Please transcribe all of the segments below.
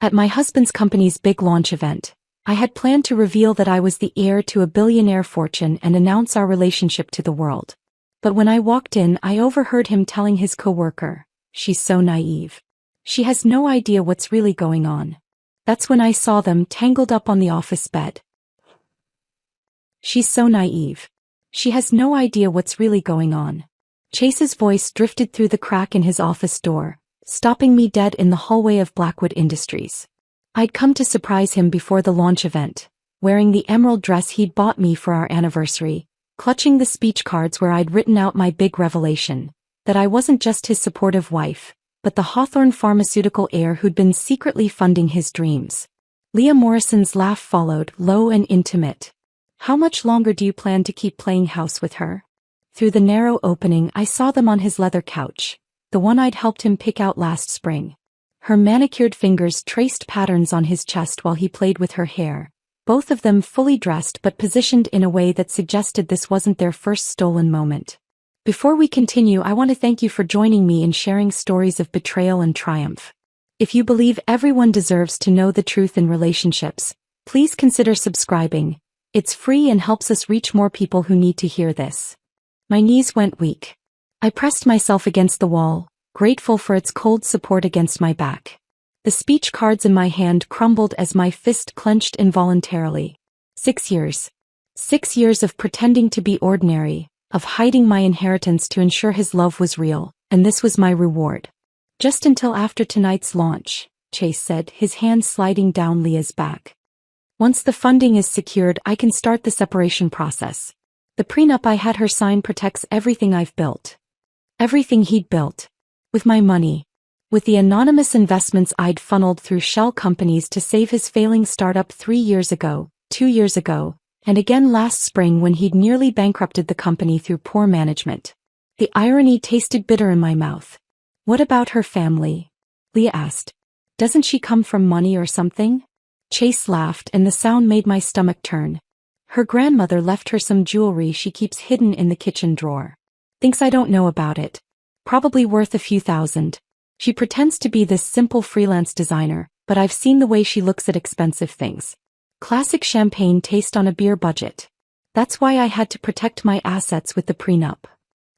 At my husband's company's big launch event, I had planned to reveal that I was the heir to a billionaire fortune and announce our relationship to the world. But when I walked in, I overheard him telling his coworker, "She's so naive. She has no idea what's really going on." That's when I saw them tangled up on the office bed. "She's so naive. She has no idea what's really going on." Chase's voice drifted through the crack in his office door, stopping me dead in the hallway of Blackwood Industries. I'd come to surprise him before the launch event, wearing the emerald dress he'd bought me for our anniversary, clutching the speech cards where I'd written out my big revelation, that I wasn't just his supportive wife, but the Hawthorne pharmaceutical heir who'd been secretly funding his dreams. Leah Morrison's laugh followed, low and intimate. "How much longer do you plan to keep playing house with her?" Through the narrow opening, I saw them on his leather couch, the one I'd helped him pick out last spring. Her manicured fingers traced patterns on his chest while he played with her hair, both of them fully dressed but positioned in a way that suggested this wasn't their first stolen moment. Before we continue, I want to thank you for joining me in sharing stories of betrayal and triumph. If you believe everyone deserves to know the truth in relationships, please consider subscribing. It's free and helps us reach more people who need to hear this. My knees went weak. I pressed myself against the wall, grateful for its cold support against my back. The speech cards in my hand crumbled as my fist clenched involuntarily. 6 years. 6 years of pretending to be ordinary, of hiding my inheritance to ensure his love was real, and this was my reward. "Just until after tonight's launch," Chase said, his hand sliding down Leah's back. "Once the funding is secured, I can start the separation process. The prenup I had her sign protects everything I've built." Everything he'd built. With my money. With the anonymous investments I'd funneled through shell companies to save his failing startup 3 years ago, 2 years ago, and again last spring when he'd nearly bankrupted the company through poor management. The irony tasted bitter in my mouth. "What about her family?" Leah asked. "Doesn't she come from money or something?" Chase laughed and the sound made my stomach turn. "Her grandmother left her some jewelry she keeps hidden in the kitchen drawer. Thinks I don't know about it. Probably worth a few thousand. She pretends to be this simple freelance designer, but I've seen the way she looks at expensive things. Classic champagne taste on a beer budget. That's why I had to protect my assets with the prenup.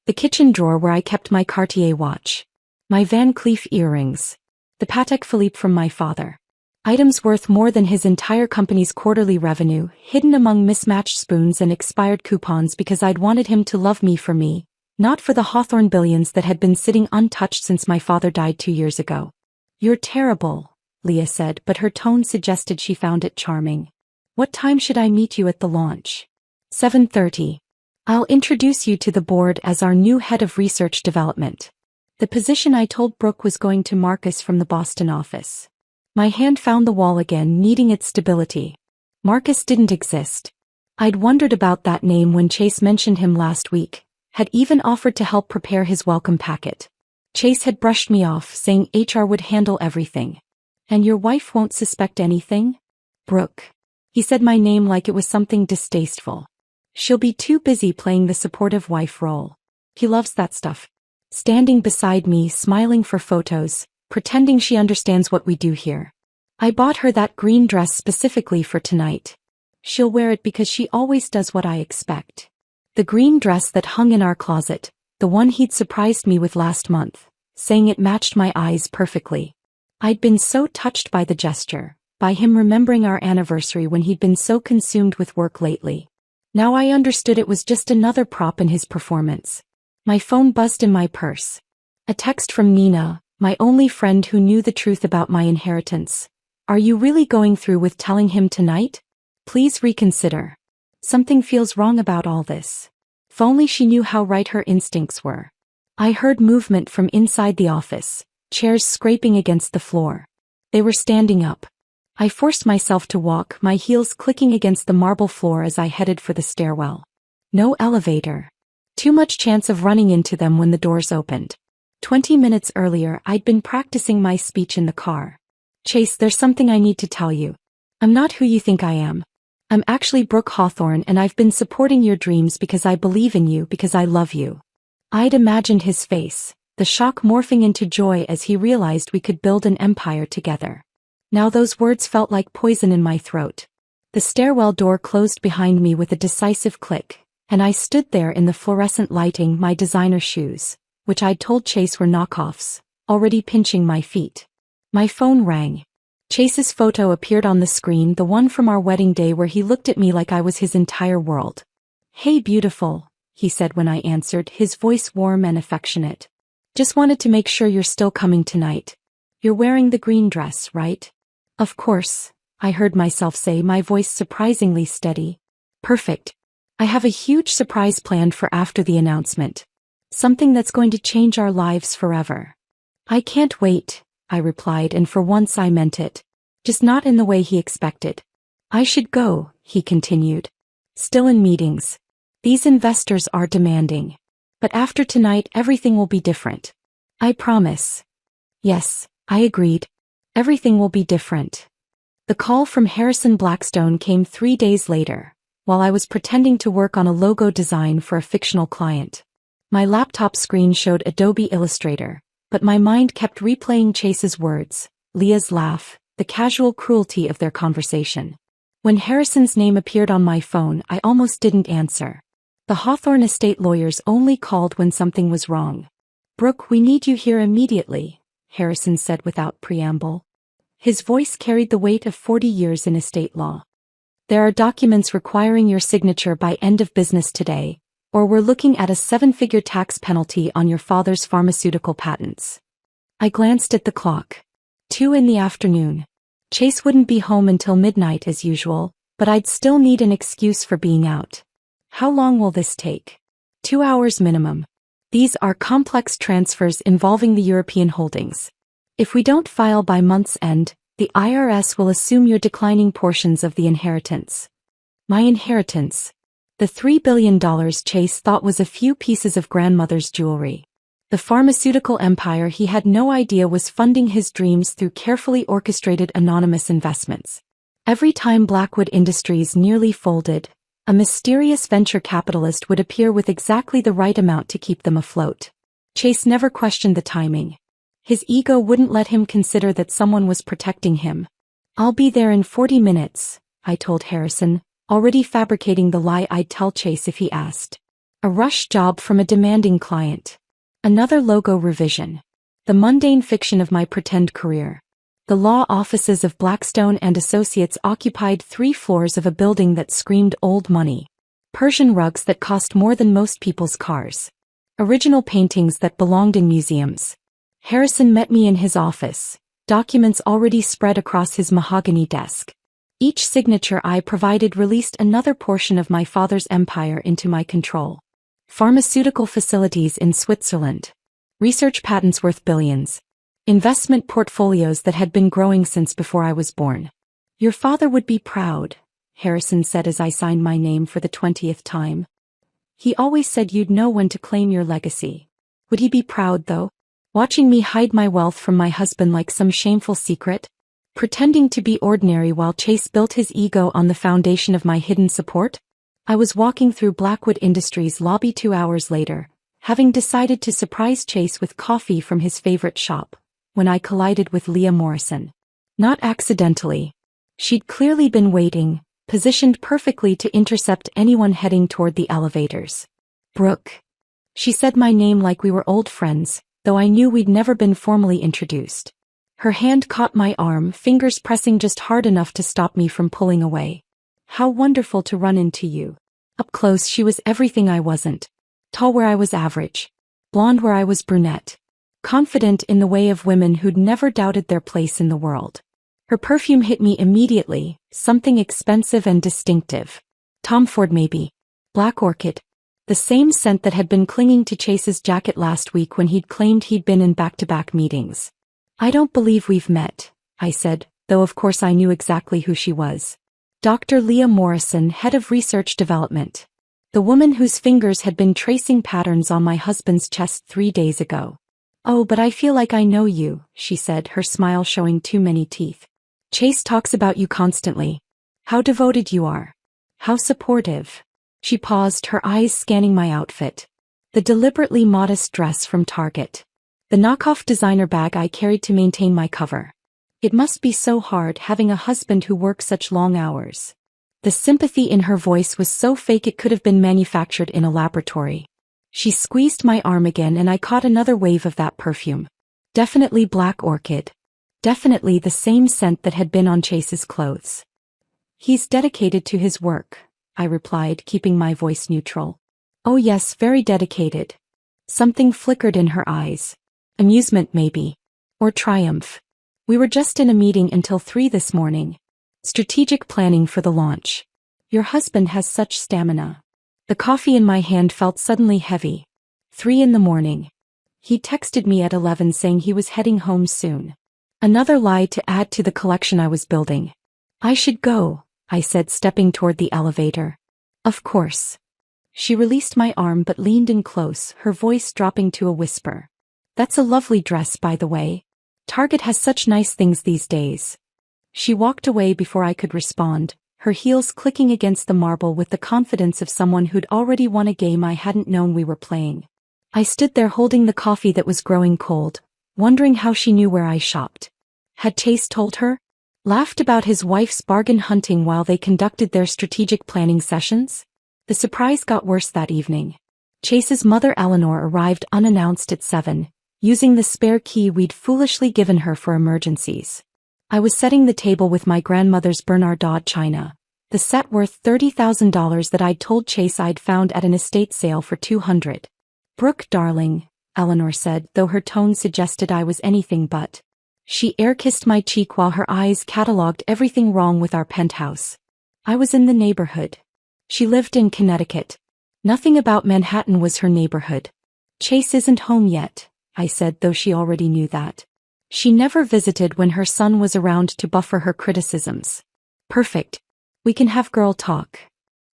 The kitchen drawer where I kept my Cartier watch. My Van Cleef earrings. The Patek Philippe from my father. Items worth more than his entire company's quarterly revenue, hidden among mismatched spoons and expired coupons because I'd wanted him to love me for me, not for the Hawthorne billions that had been sitting untouched since my father died 2 years ago." "You're terrible," Leah said, but her tone suggested she found it charming. "What time should I meet you at the launch?" 7:30. "I'll introduce you to the board as our new head of research development. The position I told Brooke was going to Marcus from the Boston office." My hand found the wall again, needing its stability. Marcus didn't exist. I'd wondered about that name when Chase mentioned him last week, had even offered to help prepare his welcome packet. Chase had brushed me off, saying HR would handle everything. "And your wife won't suspect anything?" "Brooke." He said my name like it was something distasteful. "She'll be too busy playing the supportive wife role. He loves that stuff." Standing beside me, smiling for photos, pretending she understands what we do here. "I bought her that green dress specifically for tonight. She'll wear it because she always does what I expect." The green dress that hung in our closet, the one he'd surprised me with last month, saying it matched my eyes perfectly. I'd been so touched by the gesture, by him remembering our anniversary when he'd been so consumed with work lately. Now I understood it was just another prop in his performance. My phone buzzed in my purse. A text from Nina, my only friend who knew the truth about my inheritance. "Are you really going through with telling him tonight? Please reconsider. Something feels wrong about all this." If only she knew how right her instincts were. I heard movement from inside the office, chairs scraping against the floor. They were standing up. I forced myself to walk, my heels clicking against the marble floor as I headed for the stairwell. No elevator. Too much chance of running into them when the doors opened. 20 minutes earlier, I'd been practicing my speech in the car. "Chase, there's something I need to tell you. I'm not who you think I am. I'm actually Brooke Hawthorne, and I've been supporting your dreams because I believe in you, because I love you." I'd imagined his face, the shock morphing into joy as he realized we could build an empire together. Now those words felt like poison in my throat. The stairwell door closed behind me with a decisive click, and I stood there in the fluorescent lighting, my designer shoes, which I'd told Chase were knockoffs, already pinching my feet. My phone rang. Chase's photo appeared on the screen, the one from our wedding day where he looked at me like I was his entire world. "Hey beautiful," he said when I answered, his voice warm and affectionate. "Just wanted to make sure you're still coming tonight. You're wearing the green dress, right?" "Of course," I heard myself say, my voice surprisingly steady. "Perfect. I have a huge surprise planned for after the announcement. Something that's going to change our lives forever." "I can't wait," I replied, and for once I meant it. Just not in the way he expected. "I should go," he continued. "Still in meetings. These investors are demanding. But after tonight everything will be different. I promise." "Yes," I agreed. "Everything will be different." The call from Harrison Blackstone came 3 days later, while I was pretending to work on a logo design for a fictional client. My laptop screen showed Adobe Illustrator, but my mind kept replaying Chase's words, Leah's laugh, the casual cruelty of their conversation. When Harrison's name appeared on my phone, I almost didn't answer. The Hawthorne estate lawyers only called when something was wrong. "Brooke, we need you here immediately," Harrison said without preamble. His voice carried the weight of 40 years in estate law. "There are documents requiring your signature by end of business today, or we're looking at a 7-figure tax penalty on your father's pharmaceutical patents." I glanced at the clock. 2 in the afternoon. Chase wouldn't be home until midnight as usual, but I'd still need an excuse for being out. "How long will this take?" 2 hours minimum. These are complex transfers involving the European holdings. If we don't file by month's end, the IRS will assume you're declining portions of the inheritance. My inheritance. The $3 billion Chase thought was a few pieces of grandmother's jewelry. The pharmaceutical empire he had no idea was funding his dreams through carefully orchestrated anonymous investments. Every time Blackwood Industries nearly folded, a mysterious venture capitalist would appear with exactly the right amount to keep them afloat. Chase never questioned the timing. His ego wouldn't let him consider that someone was protecting him. "I'll be there in 40 minutes, I told Harrison, already fabricating the lie I'd tell Chase if he asked. A rush job from a demanding client. Another logo revision. The mundane fiction of my pretend career. The law offices of Blackstone and Associates occupied 3 floors of a building that screamed old money. Persian rugs that cost more than most people's cars. Original paintings that belonged in museums. Harrison met me in his office, documents already spread across his mahogany desk. Each signature I provided released another portion of my father's empire into my control. Pharmaceutical facilities in Switzerland. Research patents worth billions. Investment portfolios that had been growing since before I was born. "Your father would be proud," Harrison said as I signed my name for the 20th time. "He always said you'd know when to claim your legacy." Would he be proud though? Watching me hide my wealth from my husband like some shameful secret? Pretending to be ordinary while Chase built his ego on the foundation of my hidden support? I was walking through Blackwood Industries lobby 2 hours later, having decided to surprise Chase with coffee from his favorite shop, when I collided with Leah Morrison. Not accidentally. She'd clearly been waiting, positioned perfectly to intercept anyone heading toward the elevators. "Brooke." She said my name like we were old friends, though I knew we'd never been formally introduced. Her hand caught my arm, fingers pressing just hard enough to stop me from pulling away. "How wonderful to run into you." Up close she was everything I wasn't. Tall where I was average. Blonde where I was brunette. Confident in the way of women who'd never doubted their place in the world. Her perfume hit me immediately, something expensive and distinctive. Tom Ford maybe. Black orchid. The same scent that had been clinging to Chase's jacket last week when he'd claimed he'd been in back-to-back meetings. "I don't believe we've met," I said, though of course I knew exactly who she was. Dr. Leah Morrison, head of research development. The woman whose fingers had been tracing patterns on my husband's chest 3 days ago. "Oh, but I feel like I know you," she said, her smile showing too many teeth. "Chase talks about you constantly. How devoted you are. How supportive." She paused, her eyes scanning my outfit. The deliberately modest dress from Target. The knockoff designer bag I carried to maintain my cover. It must be so hard having a husband who works such long hours. The sympathy in her voice was so fake it could have been manufactured in a laboratory. She squeezed my arm again and I caught another wave of that perfume. Definitely black orchid. Definitely the same scent that had been on Chase's clothes. He's dedicated to his work, I replied, keeping my voice neutral. Oh yes, very dedicated. Something flickered in her eyes. Amusement maybe. Or triumph. We were just in a meeting until 3 this morning. Strategic planning for the launch. Your husband has such stamina. The coffee in my hand felt suddenly heavy. 3 in the morning. He texted me at 11 saying he was heading home soon. Another lie to add to the collection I was building. I should go, I said, stepping toward the elevator. Of course. She released my arm but leaned in close, her voice dropping to a whisper. That's a lovely dress, by the way. Target has such nice things these days. She walked away before I could respond, her heels clicking against the marble with the confidence of someone who'd already won a game I hadn't known we were playing. I stood there holding the coffee that was growing cold, wondering how she knew where I shopped. Had Chase told her? Laughed about his wife's bargain hunting while they conducted their strategic planning sessions? The surprise got worse that evening. Chase's mother Eleanor arrived unannounced at 7, using the spare key we'd foolishly given her for emergencies. I was setting the table with my grandmother's Bernardot china, the set worth $30,000 that I'd told Chase I'd found at an estate sale for $200. Brooke, darling, Eleanor said, though her tone suggested I was anything but. She air-kissed my cheek while her eyes catalogued everything wrong with our penthouse. I was in the neighborhood. She lived in Connecticut. Nothing about Manhattan was her neighborhood. Chase isn't home yet, I said, though she already knew that. She never visited when her son was around to buffer her criticisms. Perfect. We can have girl talk.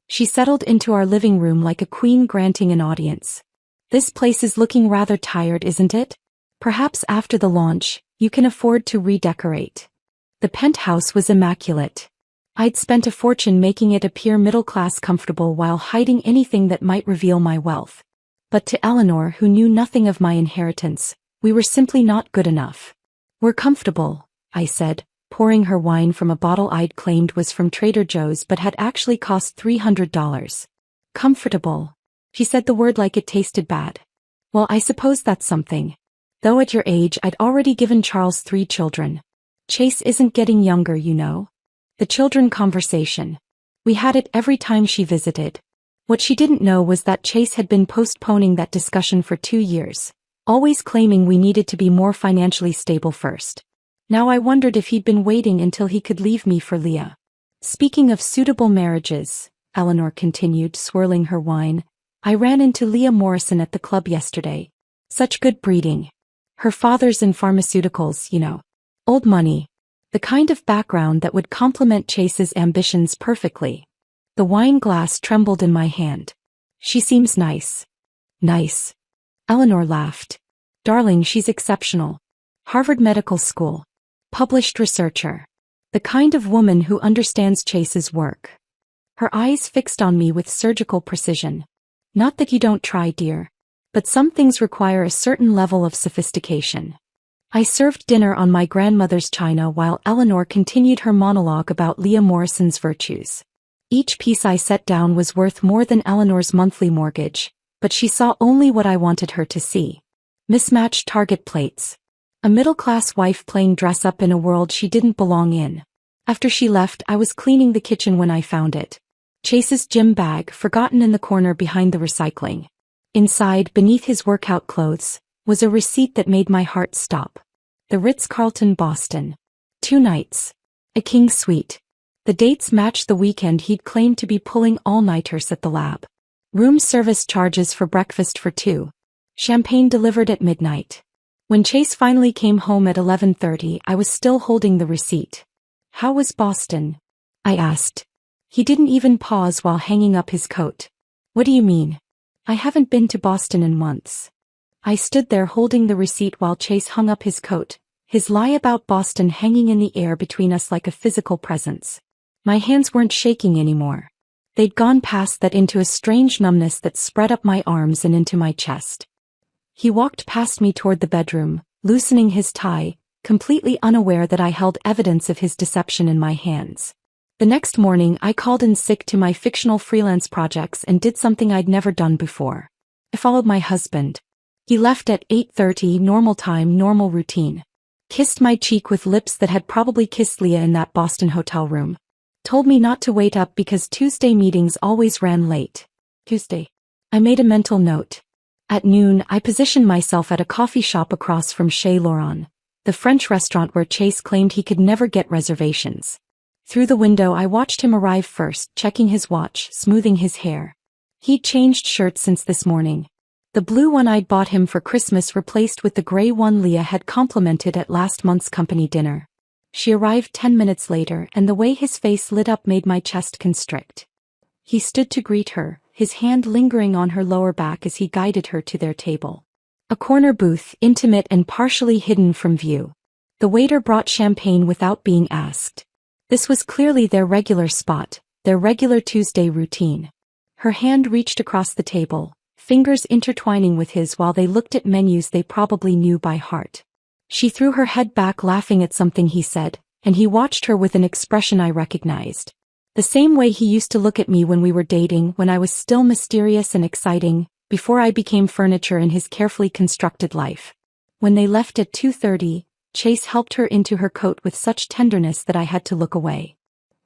She settled into our living room like a queen granting an audience. This place is looking rather tired, isn't it? Perhaps after the launch, you can afford to redecorate. The penthouse was immaculate. I'd spent a fortune making it appear middle-class comfortable while hiding anything that might reveal my wealth. But to Eleanor, who knew nothing of my inheritance, we were simply not good enough. We're comfortable, I said, pouring her wine from a bottle I'd claimed was from Trader Joe's but had actually cost $300. Comfortable. She said the word like it tasted bad. Well, I suppose that's something. Though at your age I'd already given Charles 3 children. Chase isn't getting younger, you know. The children conversation. We had it every time she visited. What she didn't know was that Chase had been postponing that discussion for 2 years, always claiming we needed to be more financially stable first. Now I wondered if he'd been waiting until he could leave me for Leah. Speaking of suitable marriages, Eleanor continued, swirling her wine, I ran into Leah Morrison at the club yesterday. Such good breeding. Her father's in pharmaceuticals, you know. Old money. The kind of background that would complement Chase's ambitions perfectly. The wine glass trembled in my hand. She seems nice. Nice. Eleanor laughed. Darling, she's exceptional. Harvard Medical School. Published researcher. The kind of woman who understands Chase's work. Her eyes fixed on me with surgical precision. Not that you don't try, dear. But some things require a certain level of sophistication. I served dinner on my grandmother's china while Eleanor continued her monologue about Leah Morrison's virtues. Each piece I set down was worth more than Eleanor's monthly mortgage, but she saw only what I wanted her to see. Mismatched Target plates. A middle-class wife playing dress-up in a world she didn't belong in. After she left, I was cleaning the kitchen when I found it. Chase's gym bag, forgotten in the corner behind the recycling. Inside, beneath his workout clothes, was a receipt that made my heart stop. The Ritz-Carlton, Boston. 2 nights. A king suite. The dates matched the weekend he'd claimed to be pulling all-nighters at the lab. Room service charges for breakfast for 2. Champagne delivered at midnight. When Chase finally came home at 11:30, I was still holding the receipt. How was Boston? I asked. He didn't even pause while hanging up his coat. What do you mean? I haven't been to Boston in months. I stood there holding the receipt while Chase hung up his coat, his lie about Boston hanging in the air between us like a physical presence. My hands weren't shaking anymore. They'd gone past that into a strange numbness that spread up my arms and into my chest. He walked past me toward the bedroom, loosening his tie, completely unaware that I held evidence of his deception in my hands. The next morning, I called in sick to my fictional freelance projects and did something I'd never done before. I followed my husband. He left at 8:30, normal time, normal routine. Kissed my cheek with lips that had probably kissed Leah in that Boston hotel room. Told me not to wait up because Tuesday meetings always ran late. Tuesday. I made a mental note. At noon, I positioned myself at a coffee shop across from Chez Laurent, the French restaurant where Chase claimed he could never get reservations. Through the window I watched him arrive first, checking his watch, smoothing his hair. He'd changed shirts since this morning. The blue one I'd bought him for Christmas replaced with the gray one Leah had complimented at last month's company dinner. She arrived 10 minutes later, and the way his face lit up made my chest constrict. He stood to greet her, his hand lingering on her lower back as he guided her to their table. A corner booth, intimate and partially hidden from view. The waiter brought champagne without being asked. This was clearly their regular spot, their regular Tuesday routine. Her hand reached across the table, fingers intertwining with his while they looked at menus they probably knew by heart. She threw her head back laughing at something he said, and he watched her with an expression I recognized. The same way he used to look at me when we were dating, when I was still mysterious and exciting, before I became furniture in his carefully constructed life. When they left at 2:30, Chase helped her into her coat with such tenderness that I had to look away.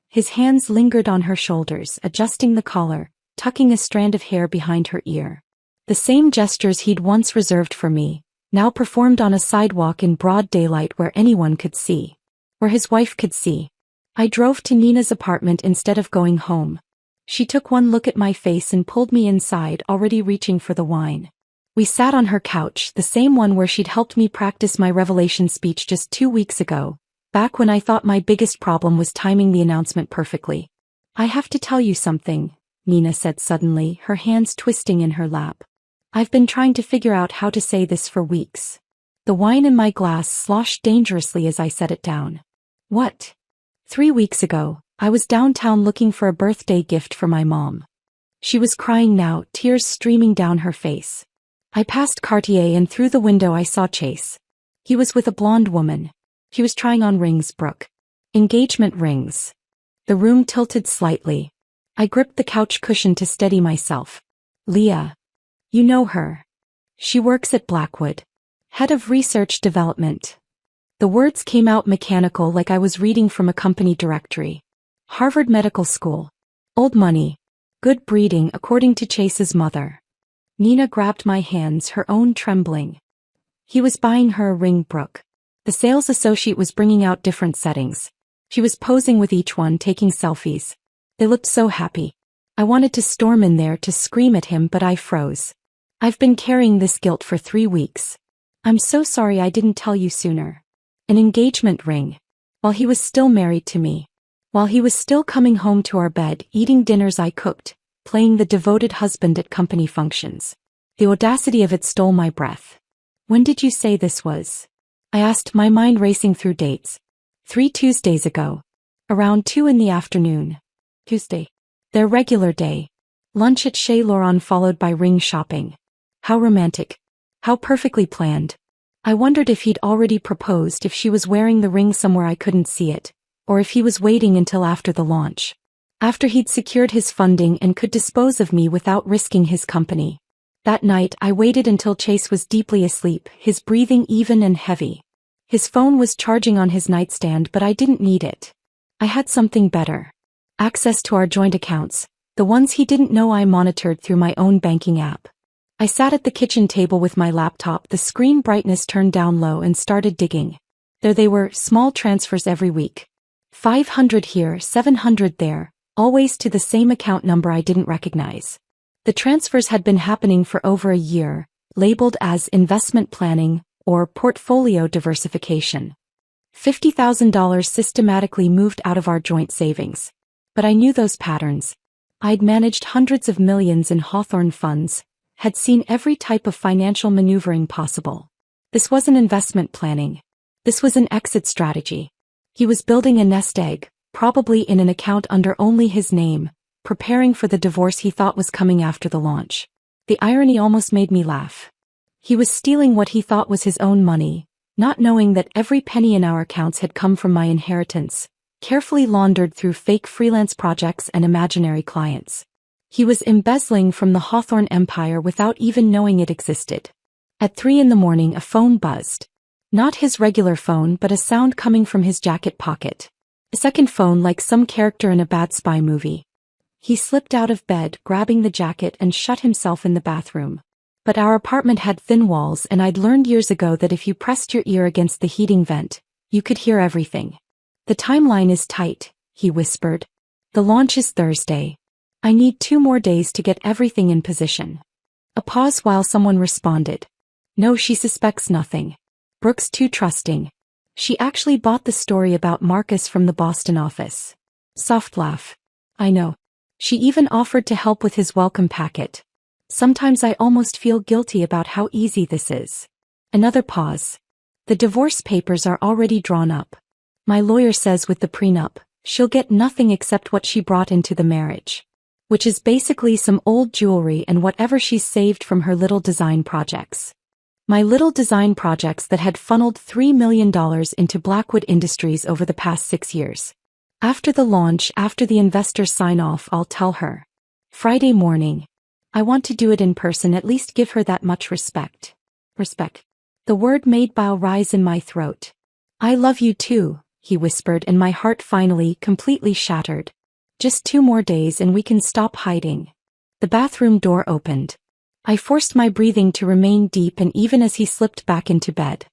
His hands lingered on her shoulders, adjusting the collar, tucking a strand of hair behind her ear. The same gestures he'd once reserved for me, now performed on a sidewalk in broad daylight where anyone could see. Where his wife could see. I drove to Nina's apartment instead of going home. She took one look at my face and pulled me inside, already reaching for the wine. We sat on her couch, the same one where she'd helped me practice my revelation speech just 2 weeks ago, back when I thought my biggest problem was timing the announcement perfectly. "I have to tell you something," Nina said suddenly, her hands twisting in her lap. "I've been trying to figure out how to say this for weeks." The wine in my glass sloshed dangerously as I set it down. "What?" 3 weeks ago, I was downtown looking for a birthday gift for my mom. She was crying now, tears streaming down her face. I passed Cartier and through the window I saw Chase. He was with a blonde woman. He was trying on rings, Brooke. Engagement rings. The room tilted slightly. I gripped the couch cushion to steady myself. "Leah. You know her. She works at Blackwood. Head of Research Development." The words came out mechanical, like I was reading from a company directory. Harvard Medical School. Old money. Good breeding, according to Chase's mother. Nina grabbed my hands, her own trembling. He was buying her a ring, Brooke. The sales associate was bringing out different settings. She was posing with each one, taking selfies. They looked so happy. I wanted to storm in there to scream at him, but I froze. "I've been carrying this guilt for 3 weeks. I'm so sorry I didn't tell you sooner." An engagement ring. While he was still married to me. While he was still coming home to our bed, eating dinners I cooked, playing the devoted husband at company functions. The audacity of it stole my breath. "When did you say this was?" I asked, my mind racing through dates. 3 Tuesdays ago. Around 2 in the afternoon. Tuesday. Their regular day. Lunch at Chez Laurent followed by ring shopping. How romantic. How perfectly planned. I wondered if he'd already proposed, if she was wearing the ring somewhere I couldn't see it, or if he was waiting until after the launch. After he'd secured his funding and could dispose of me without risking his company. That night I waited until Chase was deeply asleep, his breathing even and heavy. His phone was charging on his nightstand, but I didn't need it. I had something better. Access to our joint accounts, the ones he didn't know I monitored through my own banking app. I sat at the kitchen table with my laptop, the screen brightness turned down low, and started digging. There they were, small transfers every week. 500 here, 700 there, always to the same account number I didn't recognize. The transfers had been happening for over a year, labeled as investment planning or portfolio diversification. $50,000 systematically moved out of our joint savings. But I knew those patterns. I'd managed hundreds of millions in Hawthorne funds, had seen every type of financial maneuvering possible. This wasn't investment planning. This was an exit strategy. He was building a nest egg, probably in an account under only his name, preparing for the divorce he thought was coming after the launch. The irony almost made me laugh. He was stealing what he thought was his own money, not knowing that every penny in our accounts had come from my inheritance, carefully laundered through fake freelance projects and imaginary clients. He was embezzling from the Hawthorne empire without even knowing it existed. At 3 in the morning, a phone buzzed. Not his regular phone, but a sound coming from his jacket pocket. A second phone like some character in a bad spy movie. He slipped out of bed, grabbing the jacket, and shut himself in the bathroom. But our apartment had thin walls, and I'd learned years ago that if you pressed your ear against the heating vent, you could hear everything. The timeline is tight, he whispered. The launch is Thursday. I need 2 more days to get everything in position. A pause while someone responded. No, she suspects nothing. Brooke's too trusting. She actually bought the story about Marcus from the Boston office. Soft laugh. I know. She even offered to help with his welcome packet. Sometimes I almost feel guilty about how easy this is. Another pause. The divorce papers are already drawn up. My lawyer says with the prenup, she'll get nothing except what she brought into the marriage. Which is basically some old jewelry and whatever she's saved from her little design projects. My little design projects that had funneled $3 million into Blackwood Industries over the past 6 years. After the launch, after the investors sign off, I'll tell her. Friday morning. I want to do it in person, at least give her that much respect. Respect. The word made bile rise in my throat. I love you too, he whispered, and my heart finally, completely shattered. Just 2 more days and we can stop hiding. The bathroom door opened. I forced my breathing to remain deep, and even as he slipped back into bed.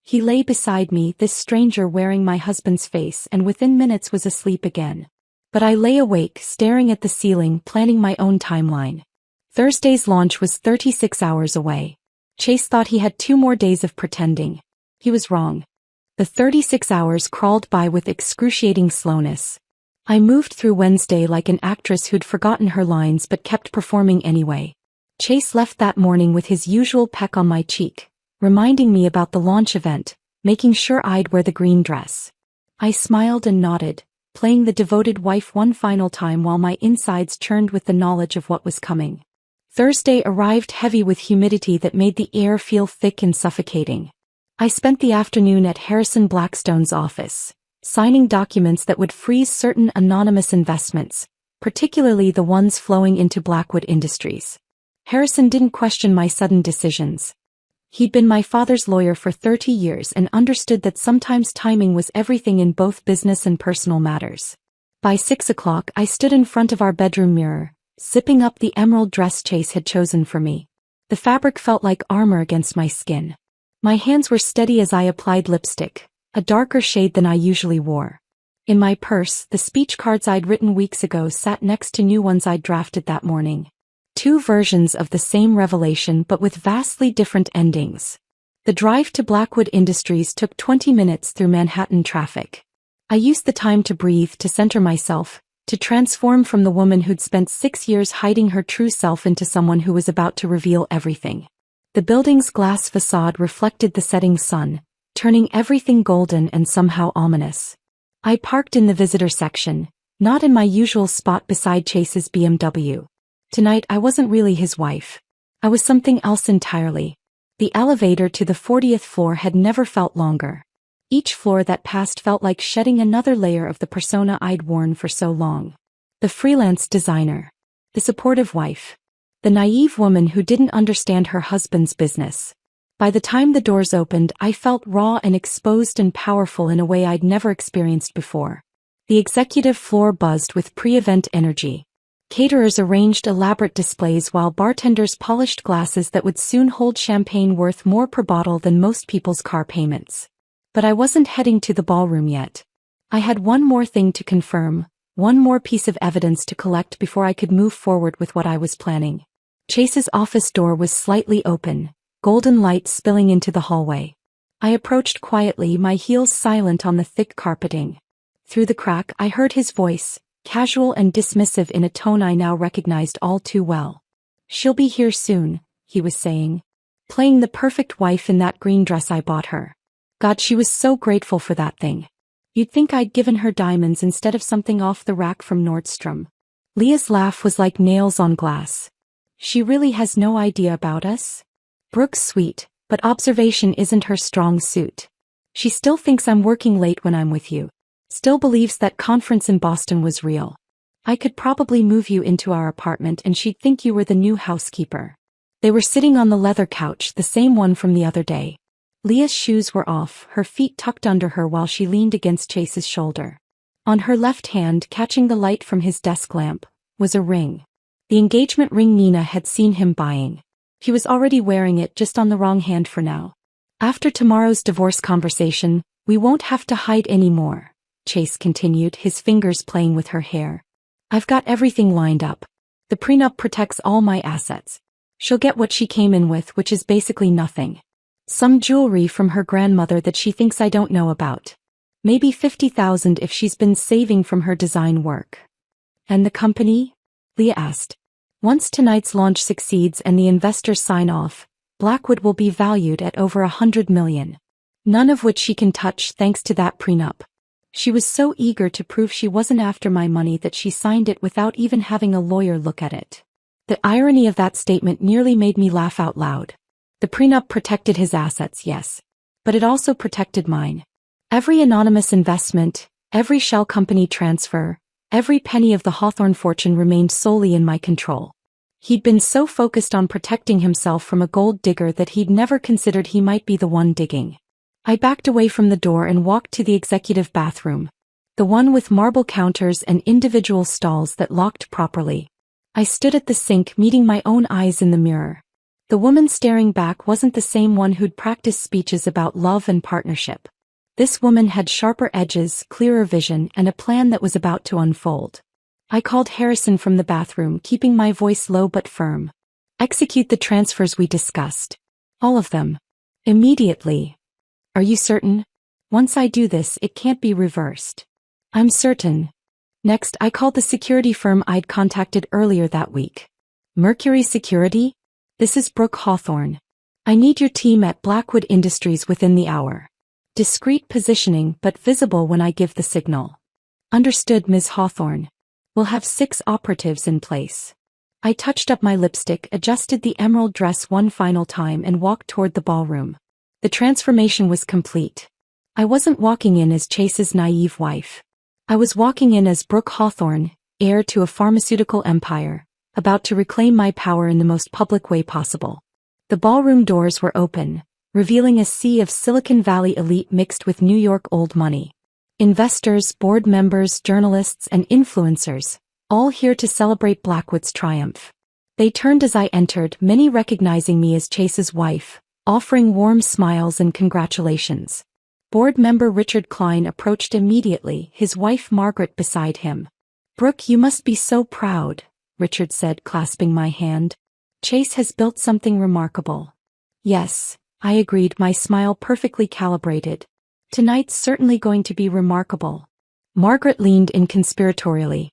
He lay beside me, this stranger wearing my husband's face, and within minutes was asleep again. But I lay awake, staring at the ceiling, planning my own timeline. Thursday's launch was 36 hours away. Chase thought he had 2 more days of pretending. He was wrong. The 36 hours crawled by with excruciating slowness. I moved through Wednesday like an actress who'd forgotten her lines but kept performing anyway. Chase left that morning with his usual peck on my cheek, reminding me about the launch event, making sure I'd wear the green dress. I smiled and nodded, playing the devoted wife one final time while my insides churned with the knowledge of what was coming. Thursday arrived heavy with humidity that made the air feel thick and suffocating. I spent the afternoon at Harrison Blackstone's office, signing documents that would freeze certain anonymous investments, particularly the ones flowing into Blackwood Industries. Harrison didn't question my sudden decisions. He'd been my father's lawyer for 30 years and understood that sometimes timing was everything in both business and personal matters. By 6 o'clock, I stood in front of our bedroom mirror, zipping up the emerald dress Chase had chosen for me. The fabric felt like armor against my skin. My hands were steady as I applied lipstick, a darker shade than I usually wore. In my purse, the speech cards I'd written weeks ago sat next to new ones I'd drafted that morning. 2 versions of the same revelation but with vastly different endings. The drive to Blackwood Industries took 20 minutes through Manhattan traffic. I used the time to breathe, to center myself, to transform from the woman who'd spent 6 years hiding her true self into someone who was about to reveal everything. The building's glass facade reflected the setting sun, turning everything golden and somehow ominous. I parked in the visitor section, not in my usual spot beside Chase's BMW. Tonight I wasn't really his wife. I was something else entirely. The elevator to the 40th floor had never felt longer. Each floor that passed felt like shedding another layer of the persona I'd worn for so long. The freelance designer. The supportive wife. The naive woman who didn't understand her husband's business. By the time the doors opened, I felt raw and exposed and powerful in a way I'd never experienced before. The executive floor buzzed with pre-event energy. Caterers arranged elaborate displays while bartenders polished glasses that would soon hold champagne worth more per bottle than most people's car payments. But I wasn't heading to the ballroom yet. I had one more thing to confirm, one more piece of evidence to collect before I could move forward with what I was planning. Chase's office door was slightly open, golden light spilling into the hallway. I approached quietly, my heels silent on the thick carpeting. Through the crack, I heard his voice, casual and dismissive in a tone I now recognized all too well. "She'll be here soon," he was saying. Playing the perfect wife in that green dress I bought her. God, she was so grateful for that thing. You'd think I'd given her diamonds instead of something off the rack from Nordstrom. Leah's laugh was like nails on glass. "She really has no idea about us?" Brooke's sweet, but observation isn't her strong suit. She still thinks I'm working late when I'm with you. Still believes that conference in Boston was real. I could probably move you into our apartment and she'd think you were the new housekeeper. They were sitting on the leather couch, the same one from the other day. Leah's shoes were off, her feet tucked under her while she leaned against Chase's shoulder. On her left hand, catching the light from his desk lamp, was a ring. The engagement ring Nina had seen him buying. He was already wearing it, just on the wrong hand for now. After tomorrow's divorce conversation, we won't have to hide anymore, Chase continued, his fingers playing with her hair. I've got everything lined up. The prenup protects all my assets. She'll get what she came in with, which is basically nothing. Some jewelry from her grandmother that she thinks I don't know about. Maybe $50,000 if she's been saving from her design work. And the company? Leah asked. Once tonight's launch succeeds and the investors sign off, Blackwood will be valued at over $100 million. None of which she can touch thanks to that prenup. She was so eager to prove she wasn't after my money that she signed it without even having a lawyer look at it. The irony of that statement nearly made me laugh out loud. The prenup protected his assets, yes. But it also protected mine. Every anonymous investment, every shell company transfer, every penny of the Hawthorne fortune remained solely in my control. He'd been so focused on protecting himself from a gold digger that he'd never considered he might be the one digging. I backed away from the door and walked to the executive bathroom. The one with marble counters and individual stalls that locked properly. I stood at the sink, meeting my own eyes in the mirror. The woman staring back wasn't the same one who'd practiced speeches about love and partnership. This woman had sharper edges, clearer vision, and a plan that was about to unfold. I called Harrison from the bathroom, keeping my voice low but firm. Execute the transfers we discussed. All of them. Immediately. Are you certain? Once I do this, it can't be reversed. I'm certain. Next, I called the security firm I'd contacted earlier that week. Mercury Security? This is Brooke Hawthorne. I need your team at Blackwood Industries within the hour. Discreet positioning but visible when I give the signal. Understood, Ms. Hawthorne. We'll have 6 operatives in place. I touched up my lipstick, adjusted the emerald dress one final time and walked toward the ballroom. The transformation was complete. I wasn't walking in as Chase's naive wife. I was walking in as Brooke Hawthorne, heir to a pharmaceutical empire, about to reclaim my power in the most public way possible. The ballroom doors were open, revealing a sea of Silicon Valley elite mixed with New York old money. Investors, board members, journalists, and influencers, all here to celebrate Blackwood's triumph. They turned as I entered, many recognizing me as Chase's wife, offering warm smiles and congratulations. Board member Richard Klein approached immediately, his wife Margaret beside him. "Brooke, you must be so proud," Richard said, clasping my hand. "Chase has built something remarkable." "Yes," I agreed, my smile perfectly calibrated. "Tonight's certainly going to be remarkable." Margaret leaned in conspiratorially.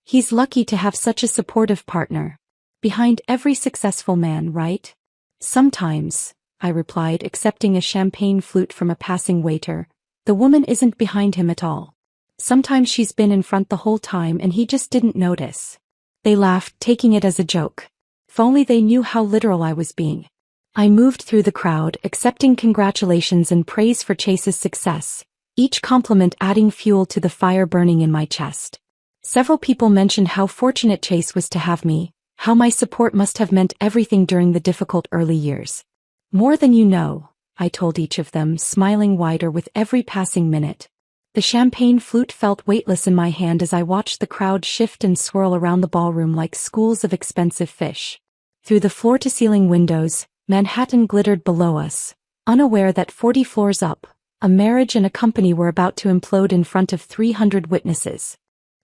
"He's lucky to have such a supportive partner. Behind every successful man, right?" "Sometimes," I replied, accepting a champagne flute from a passing waiter. "The woman isn't behind him at all. Sometimes she's been in front the whole time and he just didn't notice." They laughed, taking it as a joke. If only they knew how literal I was being. I moved through the crowd, accepting congratulations and praise for Chase's success, each compliment adding fuel to the fire burning in my chest. Several people mentioned how fortunate Chase was to have me, how my support must have meant everything during the difficult early years. "More than you know," I told each of them, smiling wider with every passing minute. The champagne flute felt weightless in my hand as I watched the crowd shift and swirl around the ballroom like schools of expensive fish. Through the floor-to-ceiling windows, Manhattan glittered below us, unaware that 40 floors up, a marriage and a company were about to implode in front of 300 witnesses.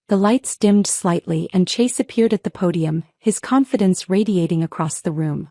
The lights dimmed slightly and Chase appeared at the podium, his confidence radiating across the room.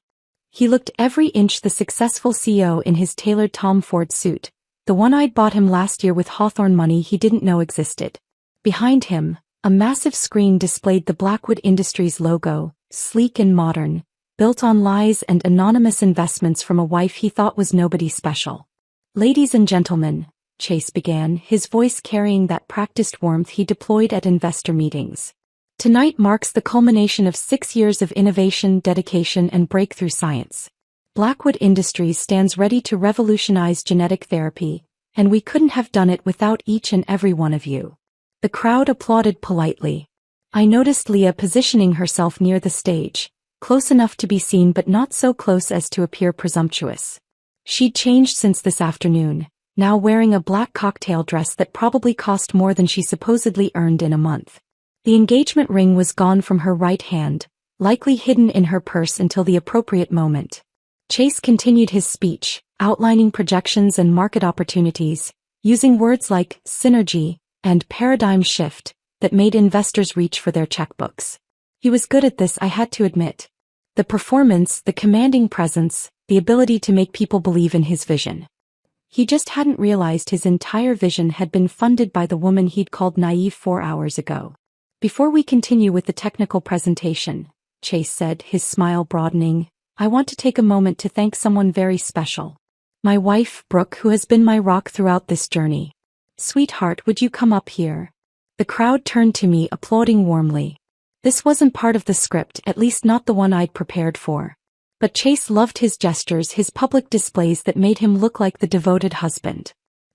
He looked every inch the successful CEO in his tailored Tom Ford suit, the one I'd bought him last year with Hawthorne money he didn't know existed. Behind him, a massive screen displayed the Blackwood Industries logo, sleek and modern, built on lies and anonymous investments from a wife he thought was nobody special. "Ladies and gentlemen," Chase began, his voice carrying that practiced warmth he deployed at investor meetings. "Tonight marks the culmination of 6 years of innovation, dedication, and breakthrough science. Blackwood Industries stands ready to revolutionize genetic therapy, and we couldn't have done it without each and every one of you." The crowd applauded politely. I noticed Leah positioning herself near the stage, close enough to be seen but not so close as to appear presumptuous. She'd changed since this afternoon, now wearing a black cocktail dress that probably cost more than she supposedly earned in a month. The engagement ring was gone from her right hand, likely hidden in her purse until the appropriate moment. Chase continued his speech, outlining projections and market opportunities, using words like synergy and paradigm shift that made investors reach for their checkbooks. He was good at this, I had to admit. The performance, the commanding presence, the ability to make people believe in his vision. He just hadn't realized his entire vision had been funded by the woman he'd called naive 4 hours ago. "Before we continue with the technical presentation," Chase said, his smile broadening, "I want to take a moment to thank someone very special. My wife, Brooke, who has been my rock throughout this journey. Sweetheart, would you come up here?" The crowd turned to me, applauding warmly. This wasn't part of the script, at least not the one I'd prepared for. But Chase loved his gestures, his public displays that made him look like the devoted husband.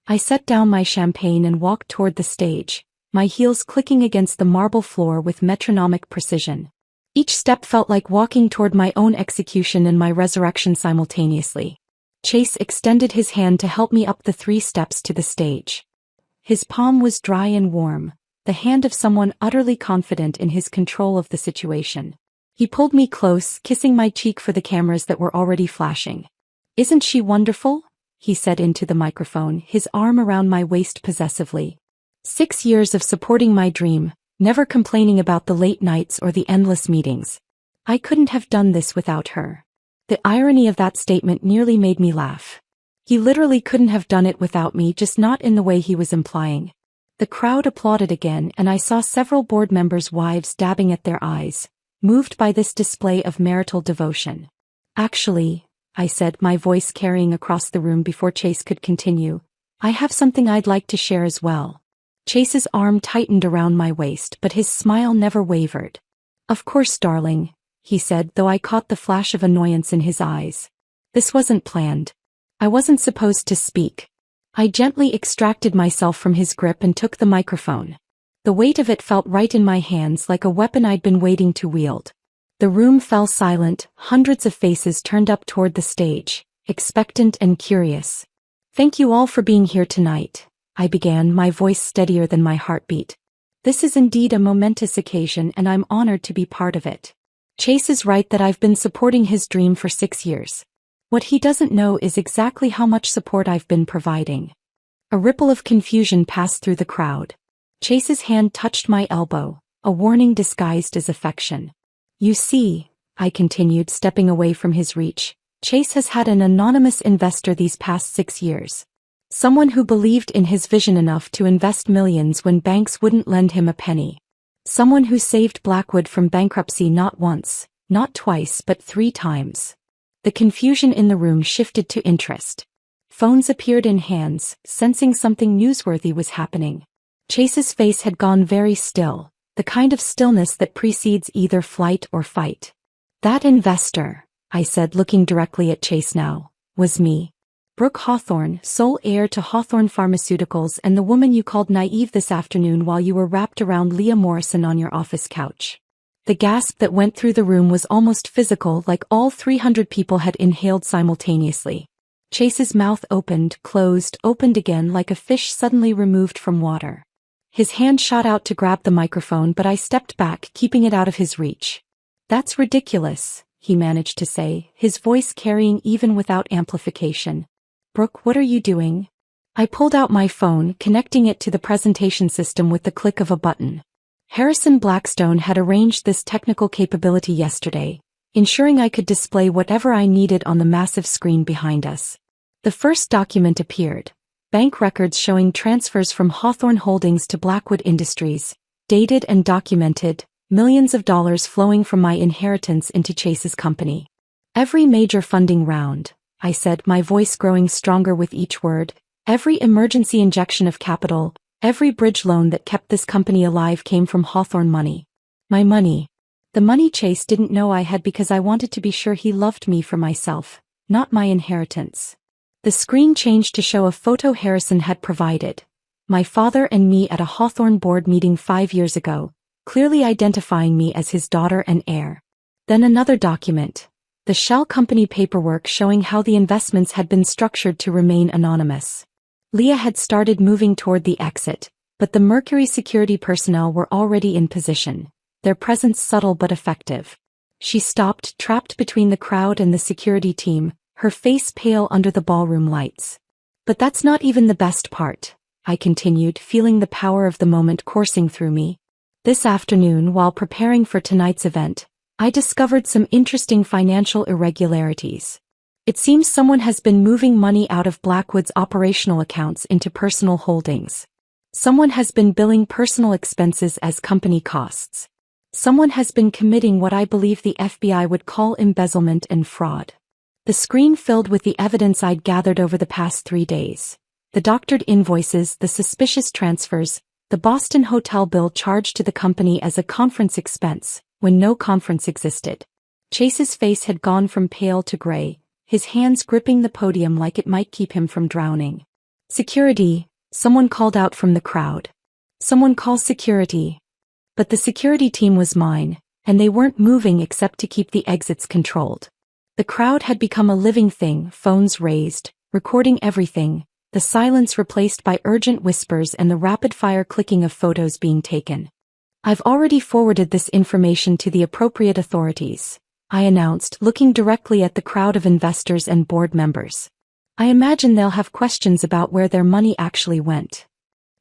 I set down my champagne and walked toward the stage, my heels clicking against the marble floor with metronomic precision. Each step felt like walking toward my own execution and my resurrection simultaneously. Chase extended his hand to help me up the 3 steps to the stage. His palm was dry and warm, the hand of someone utterly confident in his control of the situation. He pulled me close, kissing my cheek for the cameras that were already flashing. "Isn't she wonderful?" he said into the microphone, his arm around my waist possessively. 6 years of supporting my dream, never complaining about the late nights or the endless meetings. I couldn't have done this without her. The irony of that statement nearly made me laugh. He literally couldn't have done it without me, just not in the way he was implying. The crowd applauded again, and I saw several board members' wives dabbing at their eyes, moved by this display of marital devotion. "Actually," I said, my voice carrying across the room before Chase could continue, "I have something I'd like to share as well." Chase's arm tightened around my waist, but his smile never wavered. "Of course, darling," he said, though I caught the flash of annoyance in his eyes. "This wasn't planned. I wasn't supposed to speak." I gently extracted myself from his grip and took the microphone. The weight of it felt right in my hands, like a weapon I'd been waiting to wield. The room fell silent, hundreds of faces turned up toward the stage, expectant and curious. "Thank you all for being here tonight," I began, my voice steadier than my heartbeat. "This is indeed a momentous occasion, and I'm honored to be part of it. Chase is right that I've been supporting his dream for 6 years. What he doesn't know is exactly how much support I've been providing." A ripple of confusion passed through the crowd. Chase's hand touched my elbow, a warning disguised as affection. "You see," I continued, stepping away from his reach, "Chase has had an anonymous investor these past 6 years. Someone who believed in his vision enough to invest millions when banks wouldn't lend him a penny. Someone who saved Blackwood from bankruptcy not once, not twice, but 3 times. The confusion in the room shifted to interest. Phones appeared in hands, sensing something newsworthy was happening. Chase's face had gone very still, the kind of stillness that precedes either flight or fight. "That investor," I said, looking directly at Chase now, "was me. Brooke Hawthorne, sole heir to Hawthorne Pharmaceuticals, and the woman you called naive this afternoon while you were wrapped around Leah Morrison on your office couch." The gasp that went through the room was almost physical, like all 300 people had inhaled simultaneously. Chase's mouth opened, closed, opened again, like a fish suddenly removed from water. His hand shot out to grab the microphone, but I stepped back, keeping it out of his reach. "That's ridiculous," he managed to say, his voice carrying even without amplification. "Brooke, what are you doing?" I pulled out my phone, connecting it to the presentation system with the click of a button. Harrison Blackstone had arranged this technical capability yesterday, ensuring I could display whatever I needed on the massive screen behind us. The first document appeared. Bank records showing transfers from Hawthorne Holdings to Blackwood Industries, dated and documented, millions of dollars flowing from my inheritance into Chase's company. "Every major funding round," I said, my voice growing stronger with each word, "every emergency injection of capital, every bridge loan that kept this company alive came from Hawthorne money. My money. The money Chase didn't know I had, because I wanted to be sure he loved me for myself, not my inheritance. The screen changed to show a photo Harrison had provided. My father and me at a Hawthorne board meeting 5 years ago, clearly identifying me as his daughter and heir. Then another document. The shell company paperwork showing how the investments had been structured to remain anonymous. Leah had started moving toward the exit, but the Mercury security personnel were already in position, their presence subtle but effective. She stopped, trapped between the crowd and the security team, her face pale under the ballroom lights. But that's not even the best part, I continued, feeling the power of the moment coursing through me. This afternoon, while preparing for tonight's event, I discovered some interesting financial irregularities. It seems someone has been moving money out of Blackwood's operational accounts into personal holdings. Someone has been billing personal expenses as company costs. Someone has been committing what I believe the FBI would call embezzlement and fraud. The screen filled with the evidence I'd gathered over the past 3 days. The doctored invoices, the suspicious transfers, the Boston hotel bill charged to the company as a conference expense, when no conference existed. Chase's face had gone from pale to gray, his hands gripping the podium like it might keep him from drowning. Security, someone called out from the crowd. Someone call security. But the security team was mine, and they weren't moving except to keep the exits controlled. The crowd had become a living thing, phones raised, recording everything, the silence replaced by urgent whispers and the rapid-fire clicking of photos being taken. I've already forwarded this information to the appropriate authorities, I announced, looking directly at the crowd of investors and board members. I imagine they'll have questions about where their money actually went.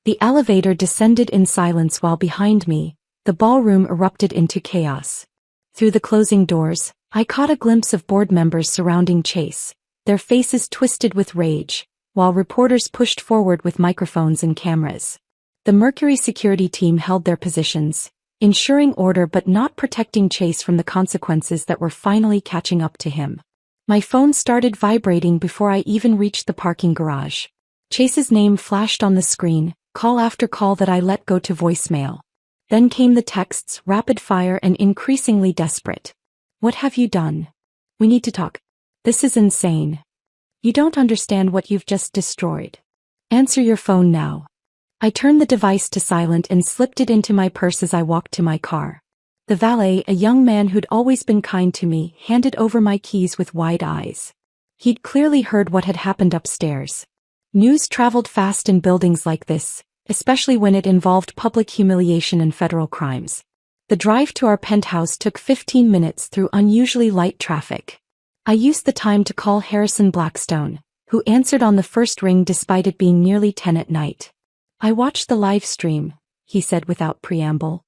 The elevator descended in silence while behind me, the ballroom erupted into chaos. Through the closing doors, I caught a glimpse of board members surrounding Chase, their faces twisted with rage, while reporters pushed forward with microphones and cameras. The Mercury security team held their positions, ensuring order but not protecting Chase from the consequences that were finally catching up to him. My phone started vibrating before I even reached the parking garage. Chase's name flashed on the screen, call after call that I let go to voicemail. Then came the texts, rapid fire and increasingly desperate. What have you done? We need to talk. This is insane. You don't understand what you've just destroyed. Answer your phone now. I turned the device to silent and slipped it into my purse as I walked to my car. The valet, a young man who'd always been kind to me, handed over my keys with wide eyes. He'd clearly heard what had happened upstairs. News traveled fast in buildings like this, especially when it involved public humiliation and federal crimes. The drive to our penthouse took 15 minutes through unusually light traffic. I used the time to call Harrison Blackstone, who answered on the first ring despite it being nearly 10 at night. I watched the live stream, he said without preamble.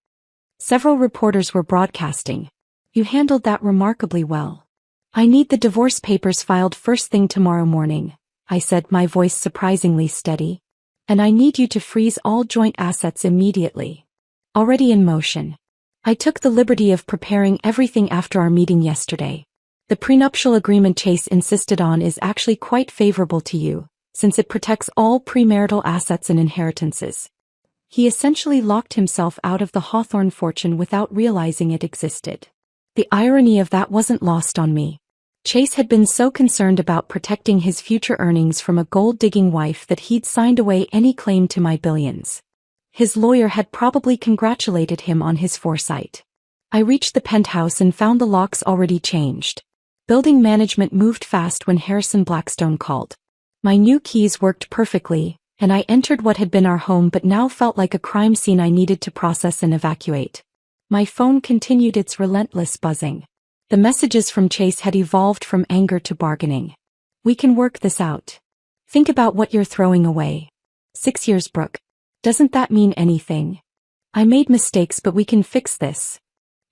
Several reporters were broadcasting. You handled that remarkably well. I need the divorce papers filed first thing tomorrow morning, I said, my voice surprisingly steady. And I need you to freeze all joint assets immediately. Already in motion. I took the liberty of preparing everything after our meeting yesterday. The prenuptial agreement Chase insisted on is actually quite favorable to you, since it protects all premarital assets and inheritances. He essentially locked himself out of the Hawthorne fortune without realizing it existed. The irony of that wasn't lost on me. Chase had been so concerned about protecting his future earnings from a gold-digging wife that he'd signed away any claim to my billions. His lawyer had probably congratulated him on his foresight. I reached the penthouse and found the locks already changed. Building management moved fast when Harrison Blackstone called. My new keys worked perfectly, and I entered what had been our home but now felt like a crime scene I needed to process and evacuate. My phone continued its relentless buzzing. The messages from Chase had evolved from anger to bargaining. We can work this out. Think about what you're throwing away. 6 years, Brooke. Doesn't that mean anything? I made mistakes but we can fix this.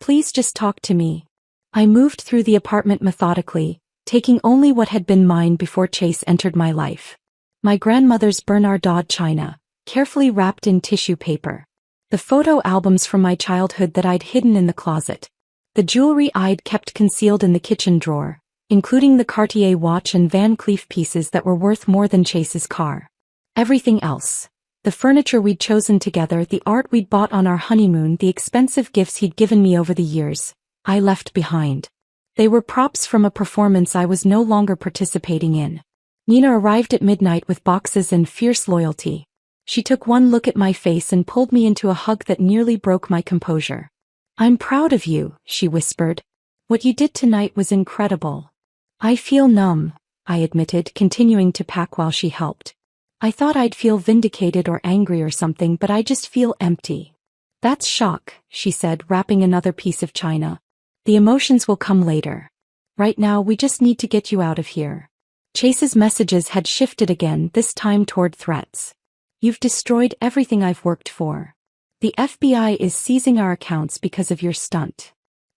Please just talk to me. I moved through the apartment methodically, taking only what had been mine before Chase entered my life. My grandmother's Bernardin china, carefully wrapped in tissue paper. The photo albums from my childhood that I'd hidden in the closet. The jewelry I'd kept concealed in the kitchen drawer, including the Cartier watch and Van Cleef pieces that were worth more than Chase's car. Everything else. The furniture we'd chosen together, the art we'd bought on our honeymoon, the expensive gifts he'd given me over the years, I left behind. They were props from a performance I was no longer participating in. Nina arrived at midnight with boxes and fierce loyalty. She took one look at my face and pulled me into a hug that nearly broke my composure. "I'm proud of you," she whispered. "What you did tonight was incredible." "I feel numb," I admitted, continuing to pack while she helped. "I thought I'd feel vindicated or angry or something, but I just feel empty." "That's shock," she said, wrapping another piece of china. "The emotions will come later. Right now we just need to get you out of here." Chase's messages had shifted again, this time toward threats. "You've destroyed everything I've worked for. The FBI is seizing our accounts because of your stunt.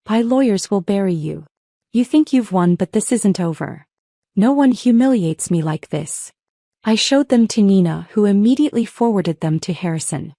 My lawyers will bury you. You think you've won, but this isn't over. No one humiliates me like this." I showed them to Nina, who immediately forwarded them to Harrison.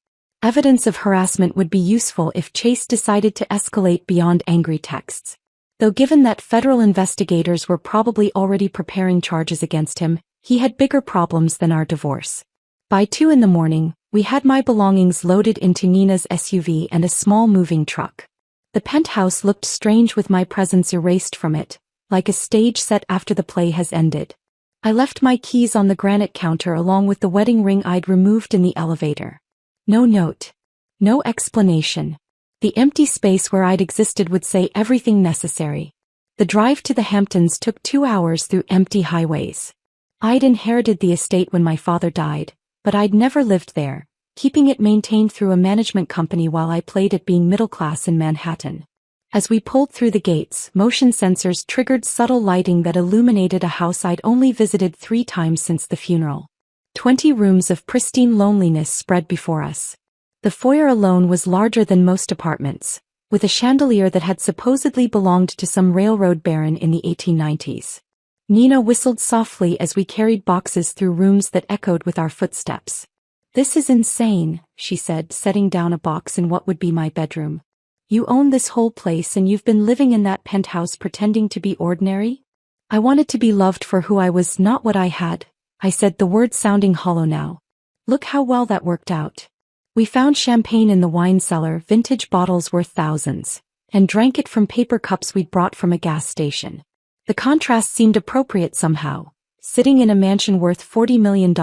Evidence of harassment would be useful if Chase decided to escalate beyond angry texts. Though given that federal investigators were probably already preparing charges against him, he had bigger problems than our divorce. By 2 a.m, we had my belongings loaded into Nina's SUV and a small moving truck. The penthouse looked strange with my presence erased from it, like a stage set after the play has ended. I left my keys on the granite counter along with the wedding ring I'd removed in the elevator. No note. No explanation. The empty space where I'd existed would say everything necessary. The drive to the Hamptons took 2 hours through empty highways. I'd inherited the estate when my father died, but I'd never lived there, keeping it maintained through a management company while I played at being middle class in Manhattan. As we pulled through the gates, motion sensors triggered subtle lighting that illuminated a house I'd only visited 3 times since the funeral. 20 rooms of pristine loneliness spread before us. The foyer alone was larger than most apartments, with a chandelier that had supposedly belonged to some railroad baron in the 1890s. Nina whistled softly as we carried boxes through rooms that echoed with our footsteps. "This is insane," she said, setting down a box in what would be my bedroom. "You own this whole place and you've been living in that penthouse pretending to be ordinary?" "I wanted to be loved for who I was, not what I had," I said, the words sounding hollow now. "Look how well that worked out. We found champagne in the wine cellar, vintage bottles worth thousands, and drank it from paper cups we'd brought from a gas station. The contrast seemed appropriate somehow, sitting in a mansion worth $40 million,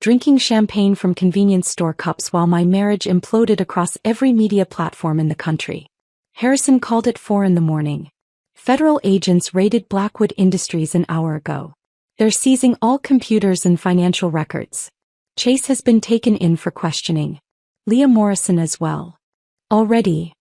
drinking champagne from convenience store cups while my marriage imploded across every media platform in the country." Harrison called at 4 a.m. "Federal agents raided Blackwood Industries an hour ago. They're seizing all computers and financial records. Chase has been taken in for questioning. Leah Morrison as well." "Already?"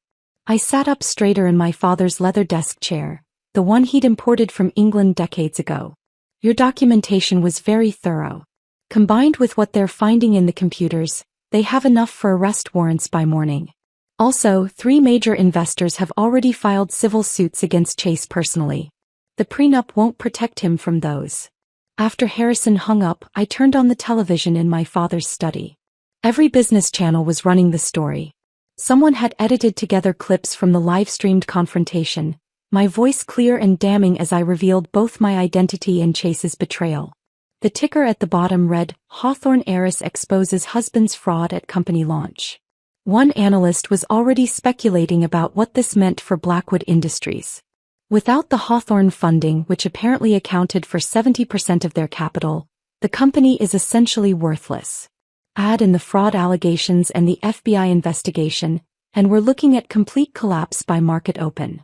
I sat up straighter in my father's leather desk chair, the one he'd imported from England decades ago. "Your documentation was very thorough. Combined with what they're finding in the computers, they have enough for arrest warrants by morning. Also, 3 major investors have already filed civil suits against Chase personally. The prenup won't protect him from those." After Harrison hung up, I turned on the television in my father's study. Every business channel was running the story. Someone had edited together clips from the live-streamed confrontation, my voice clear and damning as I revealed both my identity and Chase's betrayal. The ticker at the bottom read, "Hawthorne heiress exposes husband's fraud at company launch." One analyst was already speculating about what this meant for Blackwood Industries. Without the Hawthorne funding, which apparently accounted for 70% of their capital, the company is essentially worthless. Add in the fraud allegations and the FBI investigation, and we're looking at complete collapse by market open.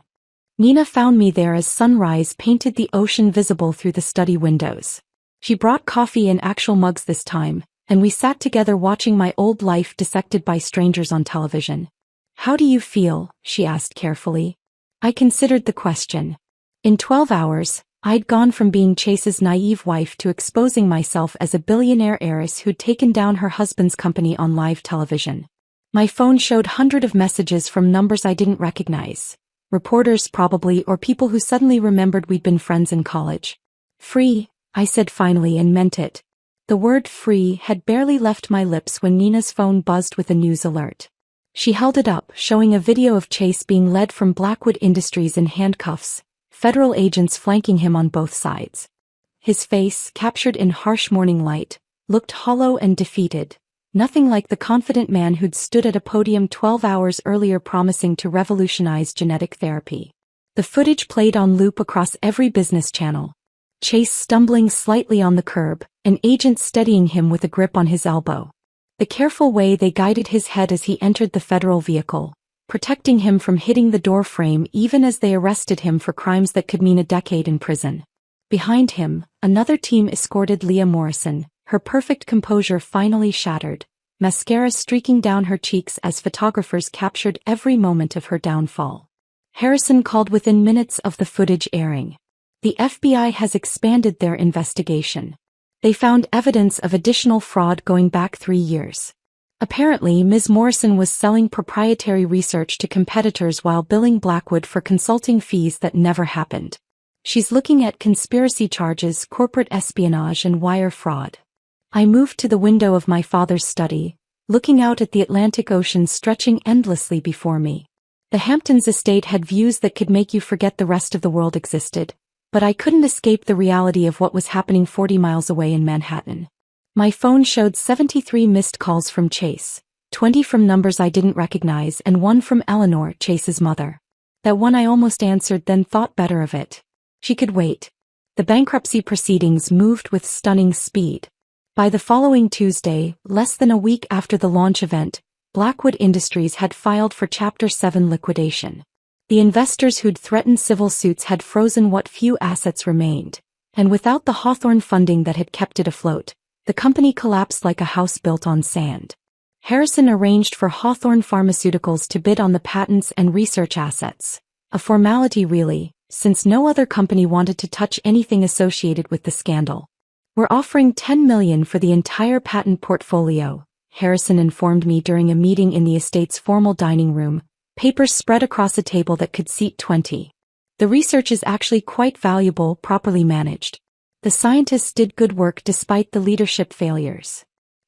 Nina found me there as sunrise painted the ocean visible through the study windows. She brought coffee in actual mugs this time, and we sat together watching my old life dissected by strangers on television. "How do you feel?" she asked carefully. I considered the question. In 12 hours, I'd gone from being Chase's naive wife to exposing myself as a billionaire heiress who'd taken down her husband's company on live television. My phone showed hundreds of messages from numbers I didn't recognize. Reporters probably, or people who suddenly remembered we'd been friends in college. "Free," I said finally and meant it. The word "free" had barely left my lips when Nina's phone buzzed with a news alert. She held it up, showing a video of Chase being led from Blackwood Industries in handcuffs, federal agents flanking him on both sides. His face, captured in harsh morning light, looked hollow and defeated, nothing like the confident man who'd stood at a podium 12 hours earlier promising to revolutionize genetic therapy. The footage played on loop across every business channel. Chase stumbling slightly on the curb, an agent steadying him with a grip on his elbow. The careful way they guided his head as he entered the federal vehicle, protecting him from hitting the door frame even as they arrested him for crimes that could mean a decade in prison. Behind him, another team escorted Leah Morrison, her perfect composure finally shattered, mascara streaking down her cheeks as photographers captured every moment of her downfall. Harrison called within minutes of the footage airing. The FBI has expanded their investigation. They found evidence of additional fraud going back 3 years. Apparently, Ms. Morrison was selling proprietary research to competitors while billing Blackwood for consulting fees that never happened. She's looking at conspiracy charges, corporate espionage, and wire fraud. I moved to the window of my father's study, looking out at the Atlantic Ocean stretching endlessly before me. The Hamptons estate had views that could make you forget the rest of the world existed, but I couldn't escape the reality of what was happening 40 miles away in Manhattan. My phone showed 73 missed calls from Chase, 20 from numbers I didn't recognize and 1 from Eleanor, Chase's mother. That one I almost answered, then thought better of it. She could wait. The bankruptcy proceedings moved with stunning speed. By the following Tuesday, less than a week after the launch event, Blackwood Industries had filed for Chapter 7 liquidation. The investors who'd threatened civil suits had frozen what few assets remained, and without the Hawthorne funding that had kept it afloat, the company collapsed like a house built on sand. Harrison arranged for Hawthorne Pharmaceuticals to bid on the patents and research assets. A formality really, since no other company wanted to touch anything associated with the scandal. We're offering $10 million for the entire patent portfolio, Harrison informed me during a meeting in the estate's formal dining room, papers spread across a table that could seat 20. The research is actually quite valuable, properly managed. The scientists did good work despite the leadership failures.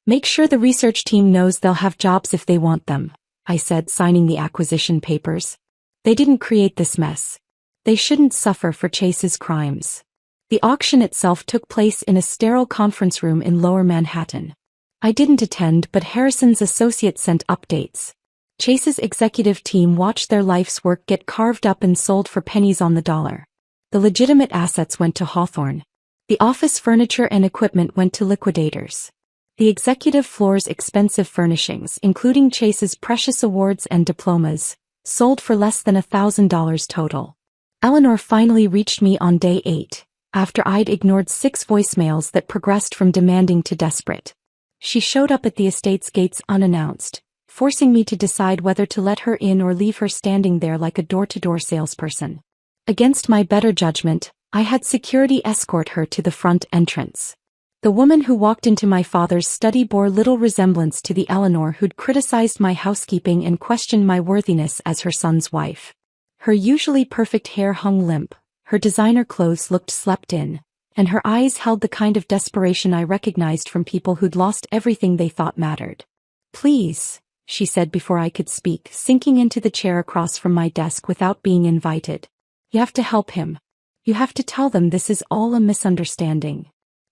Make sure the research team knows they'll have jobs if they want them, I said, signing the acquisition papers. They didn't create this mess. They shouldn't suffer for Chase's crimes. The auction itself took place in a sterile conference room in Lower Manhattan. I didn't attend, but Harrison's associate sent updates. Chase's executive team watched their life's work get carved up and sold for pennies on the dollar. The legitimate assets went to Hawthorne. The office furniture and equipment went to liquidators. The executive floor's expensive furnishings, including Chase's precious awards and diplomas, sold for less than $1,000 total. Eleanor finally reached me on day 8, after I'd ignored 6 voicemails that progressed from demanding to desperate. She showed up at the estate's gates unannounced, forcing me to decide whether to let her in or leave her standing there like a door-to-door salesperson. Against my better judgment, I had security escort her to the front entrance. The woman who walked into my father's study bore little resemblance to the Eleanor who'd criticized my housekeeping and questioned my worthiness as her son's wife. Her usually perfect hair hung limp, her designer clothes looked slept in, and her eyes held the kind of desperation I recognized from people who'd lost everything they thought mattered. "Please," she said before I could speak, sinking into the chair across from my desk without being invited. "You have to help him. You have to tell them this is all a misunderstanding."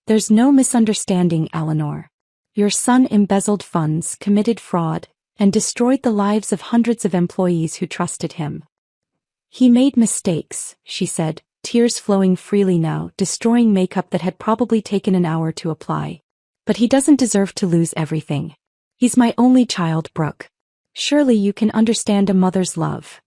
"There's no misunderstanding, Eleanor. Your son embezzled funds, committed fraud, and destroyed the lives of hundreds of employees who trusted him. He made mistakes," she said, tears flowing freely now, destroying makeup that had probably taken an hour to apply. "But he doesn't deserve to lose everything. He's my only child, Brooke. Surely you can understand a mother's love."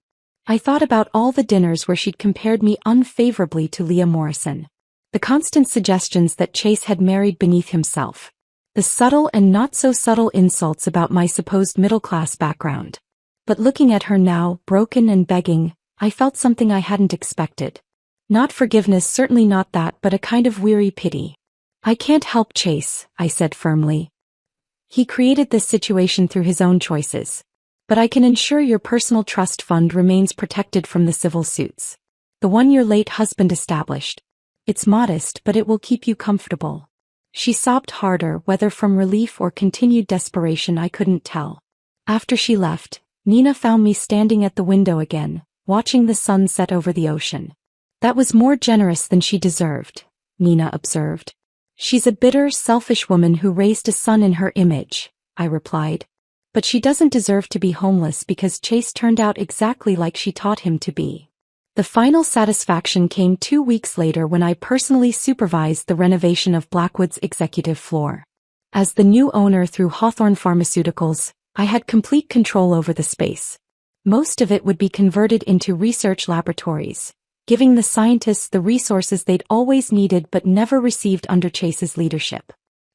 I thought about all the dinners where she'd compared me unfavorably to Leah Morrison. The constant suggestions that Chase had married beneath himself. The subtle and not-so-subtle insults about my supposed middle-class background. But looking at her now, broken and begging, I felt something I hadn't expected. Not forgiveness, certainly not that, but a kind of weary pity. "I can't help Chase," I said firmly. "He created this situation through his own choices. But I can ensure your personal trust fund remains protected from the civil suits. The one your late husband established. It's modest, but it will keep you comfortable." She sobbed harder, whether from relief or continued desperation I couldn't tell. After she left, Nina found me standing at the window again, watching the sun set over the ocean. "That was more generous than she deserved," Nina observed. "She's a bitter, selfish woman who raised a son in her image," I replied. "But she doesn't deserve to be homeless because Chase turned out exactly like she taught him to be." The final satisfaction came 2 weeks later when I personally supervised the renovation of Blackwood's executive floor. As the new owner through Hawthorne Pharmaceuticals, I had complete control over the space. Most of it would be converted into research laboratories, giving the scientists the resources they'd always needed but never received under Chase's leadership.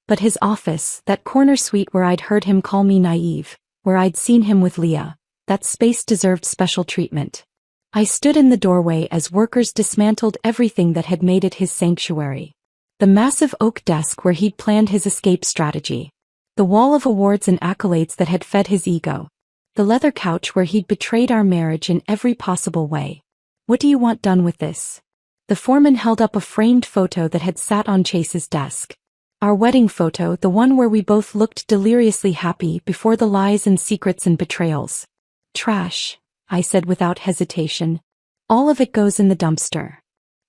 But his office, that corner suite where I'd heard him call me naive, where I'd seen him with Leah, that space deserved special treatment. I stood in the doorway as workers dismantled everything that had made it his sanctuary. The massive oak desk where he'd planned his escape strategy. The wall of awards and accolades that had fed his ego. The leather couch where he'd betrayed our marriage in every possible way. "What do you want done with this?" The foreman held up a framed photo that had sat on Chase's desk. Our wedding photo, the one where we both looked deliriously happy before the lies and secrets and betrayals. "Trash," I said without hesitation. "All of it goes in the dumpster."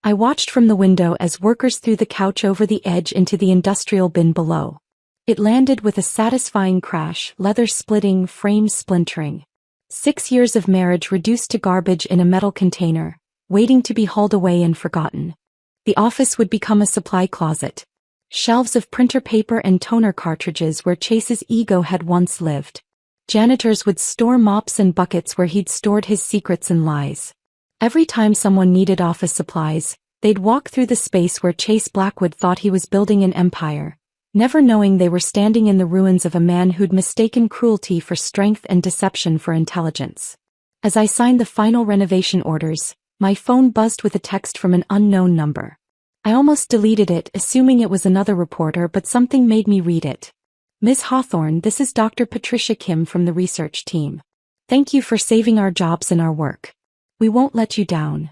I watched from the window as workers threw the couch over the edge into the industrial bin below. It landed with a satisfying crash, leather splitting, frames splintering. 6 years of marriage reduced to garbage in a metal container, waiting to be hauled away and forgotten. The office would become a supply closet. Shelves of printer paper and toner cartridges where Chase's ego had once lived. Janitors would store mops and buckets where he'd stored his secrets and lies. Every time someone needed office supplies, they'd walk through the space where Chase Blackwood thought he was building an empire, never knowing they were standing in the ruins of a man who'd mistaken cruelty for strength and deception for intelligence. As I signed the final renovation orders, my phone buzzed with a text from an unknown number. I almost deleted it, assuming it was another reporter, but something made me read it. "Ms. Hawthorne, this is Dr. Patricia Kim from the research team. Thank you for saving our jobs and our work. We won't let you down."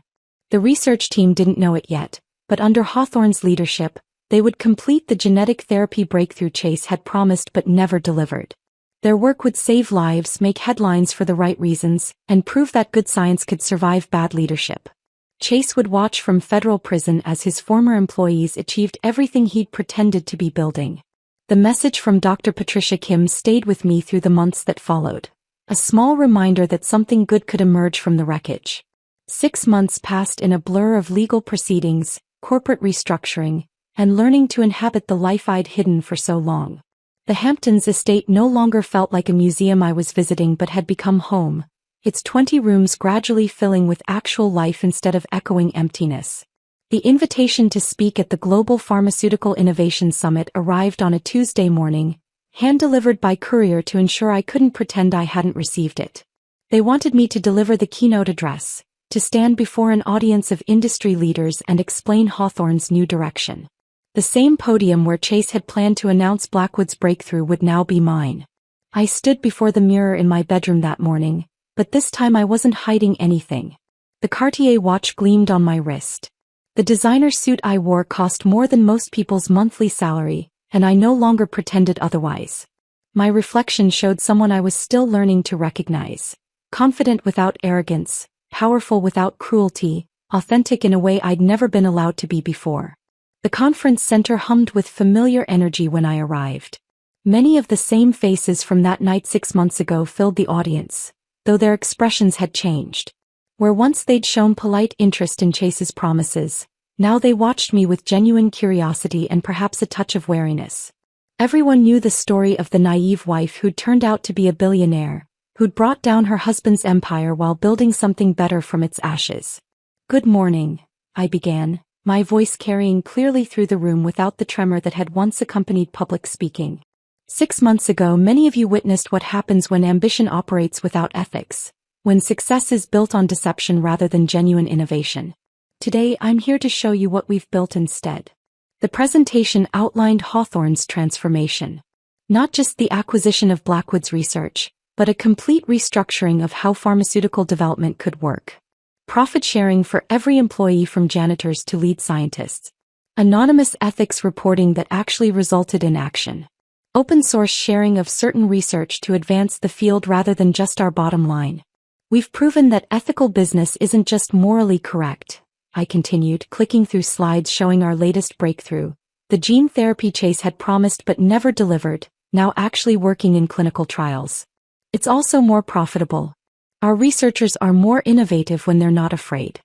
The research team didn't know it yet, but under Hawthorne's leadership, they would complete the genetic therapy breakthrough Chase had promised but never delivered. Their work would save lives, make headlines for the right reasons, and prove that good science could survive bad leadership. Chase would watch from federal prison as his former employees achieved everything he'd pretended to be building. The message from Dr. Patricia Kim stayed with me through the months that followed. A small reminder that something good could emerge from the wreckage. 6 months passed in a blur of legal proceedings, corporate restructuring, and learning to inhabit the life I'd hidden for so long. The Hamptons estate no longer felt like a museum I was visiting but had become home, its 20 rooms gradually filling with actual life instead of echoing emptiness. The invitation to speak at the Global Pharmaceutical Innovation Summit arrived on a Tuesday morning, hand-delivered by courier to ensure I couldn't pretend I hadn't received it. They wanted me to deliver the keynote address, to stand before an audience of industry leaders and explain Hawthorne's new direction. The same podium where Chase had planned to announce Blackwood's breakthrough would now be mine. I stood before the mirror in my bedroom that morning, but this time I wasn't hiding anything. The Cartier watch gleamed on my wrist. The designer suit I wore cost more than most people's monthly salary, and I no longer pretended otherwise. My reflection showed someone I was still learning to recognize. Confident without arrogance, powerful without cruelty, authentic in a way I'd never been allowed to be before. The conference center hummed with familiar energy when I arrived. Many of the same faces from that night 6 months ago filled the audience, though their expressions had changed. Where once they'd shown polite interest in Chase's promises, now they watched me with genuine curiosity and perhaps a touch of wariness. Everyone knew the story of the naive wife who'd turned out to be a billionaire, who'd brought down her husband's empire while building something better from its ashes. "Good morning," I began, my voice carrying clearly through the room without the tremor that had once accompanied public speaking. 6 months ago, many of you witnessed what happens when ambition operates without ethics, when success is built on deception rather than genuine innovation. Today, I'm here to show you what we've built instead. The presentation outlined Hawthorne's transformation. Not just the acquisition of Blackwood's research, but a complete restructuring of how pharmaceutical development could work. Profit sharing for every employee from janitors to lead scientists. Anonymous ethics reporting that actually resulted in action. Open source sharing of certain research to advance the field rather than just our bottom line. We've proven that ethical business isn't just morally correct, I continued, clicking through slides showing our latest breakthrough. The gene therapy Chase had promised but never delivered, now actually working in clinical trials. It's also more profitable. Our researchers are more innovative when they're not afraid.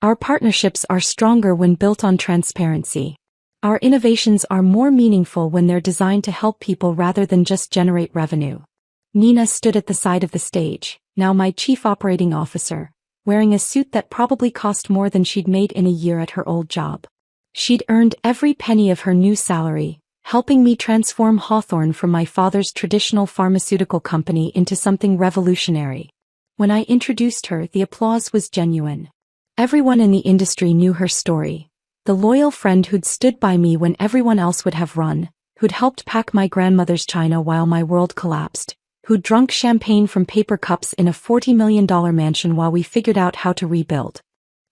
Our partnerships are stronger when built on transparency. Our innovations are more meaningful when they're designed to help people rather than just generate revenue. Nina stood at the side of the stage, now my chief operating officer, wearing a suit that probably cost more than she'd made in a year at her old job. She'd earned every penny of her new salary, helping me transform Hawthorne from my father's traditional pharmaceutical company into something revolutionary. When I introduced her, the applause was genuine. Everyone in the industry knew her story. The loyal friend who'd stood by me when everyone else would have run, who'd helped pack my grandmother's china while my world collapsed, who'd drunk champagne from paper cups in a $40 million mansion while we figured out how to rebuild.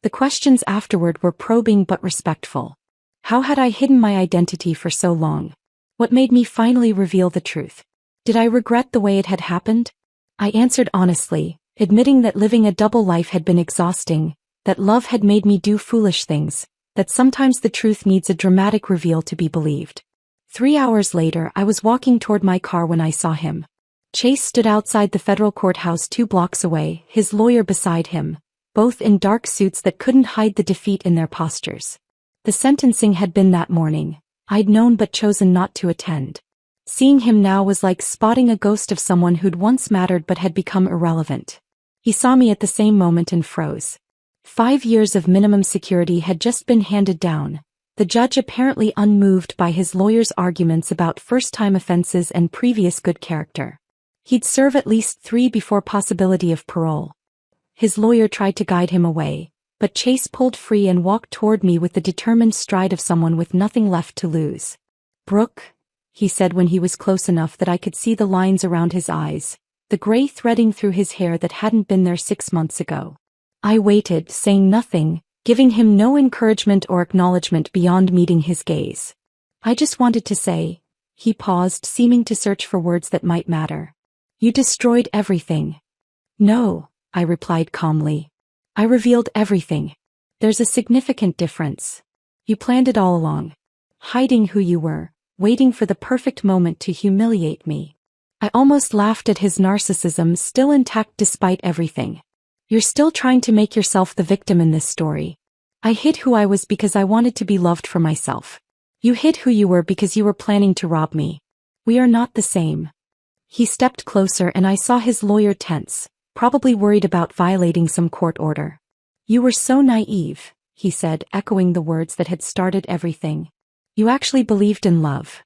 The questions afterward were probing but respectful. How had I hidden my identity for so long? What made me finally reveal the truth? Did I regret the way it had happened? I answered honestly, admitting that living a double life had been exhausting, that love had made me do foolish things, that sometimes the truth needs a dramatic reveal to be believed. 3 hours later, I was walking toward my car when I saw him. Chase stood outside the federal courthouse 2 blocks away, his lawyer beside him, both in dark suits that couldn't hide the defeat in their postures. The sentencing had been that morning. I'd known but chosen not to attend. Seeing him now was like spotting a ghost of someone who'd once mattered but had become irrelevant. He saw me at the same moment and froze. 5 years of minimum security had just been handed down, the judge apparently unmoved by his lawyer's arguments about first-time offenses and previous good character. He'd serve at least 3 before possibility of parole. His lawyer tried to guide him away, but Chase pulled free and walked toward me with the determined stride of someone with nothing left to lose. "Brooke," he said when he was close enough that I could see the lines around his eyes, the gray threading through his hair that hadn't been there 6 months ago. I waited, saying nothing, giving him no encouragement or acknowledgement beyond meeting his gaze. "I just wanted to say," he paused, seeming to search for words that might matter. "You destroyed everything." "No," I replied calmly. "I revealed everything. There's a significant difference. You planned it all along. Hiding who you were, waiting for the perfect moment to humiliate me." I almost laughed at his narcissism, still intact despite everything. "You're still trying to make yourself the victim in this story. I hid who I was because I wanted to be loved for myself. You hid who you were because you were planning to rob me. We are not the same." He stepped closer and I saw his lawyer tense, probably worried about violating some court order. "You were so naive," he said, echoing the words that had started everything. "You actually believed in love."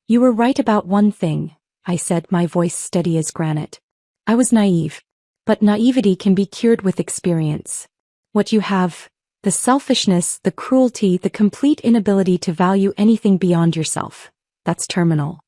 "You were right about one thing," I said, my voice steady as granite. "I was naive. But naivety can be cured with experience. What you have, the selfishness, the cruelty, the complete inability to value anything beyond yourself, that's terminal."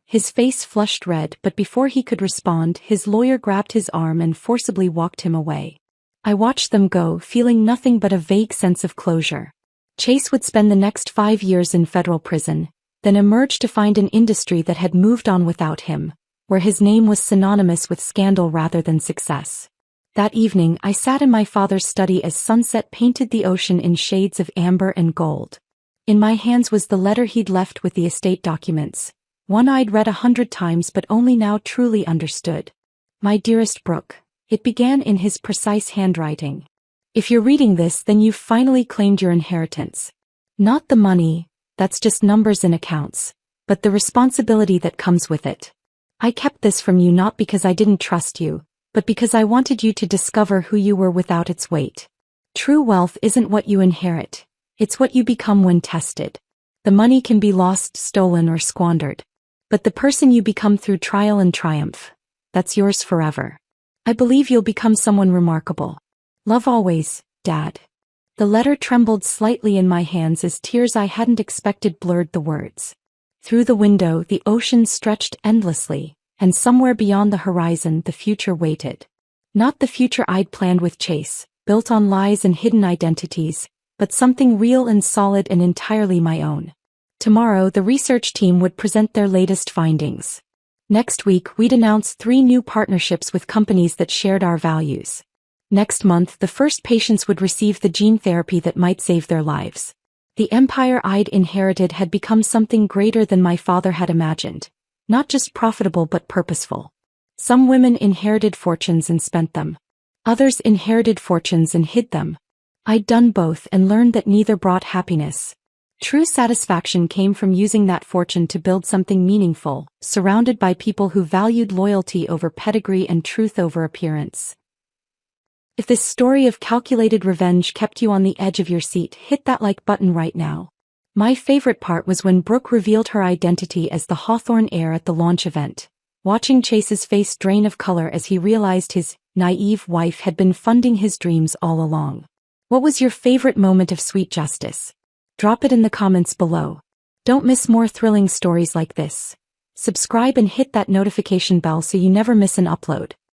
His face flushed red, but before he could respond, his lawyer grabbed his arm and forcibly walked him away. I watched them go, feeling nothing but a vague sense of closure. Chase would spend the next 5 years in federal prison, then emerge to find an industry that had moved on without him, where his name was synonymous with scandal rather than success. That evening, I sat in my father's study as sunset painted the ocean in shades of amber and gold. In my hands was the letter he'd left with the estate documents, one I'd read 100 times but only now truly understood. "My dearest Brooke," it began in his precise handwriting. "If you're reading this, then you've finally claimed your inheritance. Not the money, that's just numbers in accounts, but the responsibility that comes with it. I kept this from you not because I didn't trust you, but because I wanted you to discover who you were without its weight. True wealth isn't what you inherit, it's what you become when tested. The money can be lost, stolen, or squandered. But the person you become through trial and triumph, that's yours forever. I believe you'll become someone remarkable. Love always, Dad." The letter trembled slightly in my hands as tears I hadn't expected blurred the words. Through the window, the ocean stretched endlessly, and somewhere beyond the horizon the future waited. Not the future I'd planned with Chase, built on lies and hidden identities, but something real and solid and entirely my own. Tomorrow, the research team would present their latest findings. Next week, we'd announce 3 new partnerships with companies that shared our values. Next month, the first patients would receive the gene therapy that might save their lives. The empire I'd inherited had become something greater than my father had imagined, not just profitable but purposeful. Some women inherited fortunes and spent them. Others inherited fortunes and hid them. I'd done both and learned that neither brought happiness. True satisfaction came from using that fortune to build something meaningful, surrounded by people who valued loyalty over pedigree and truth over appearance. If this story of calculated revenge kept you on the edge of your seat, hit that like button right now. My favorite part was when Brooke revealed her identity as the Hawthorne heir at the launch event. Watching Chase's face drain of color as he realized his naive wife had been funding his dreams all along. What was your favorite moment of sweet justice? Drop it in the comments below. Don't miss more thrilling stories like this. Subscribe and hit that notification bell so you never miss an upload.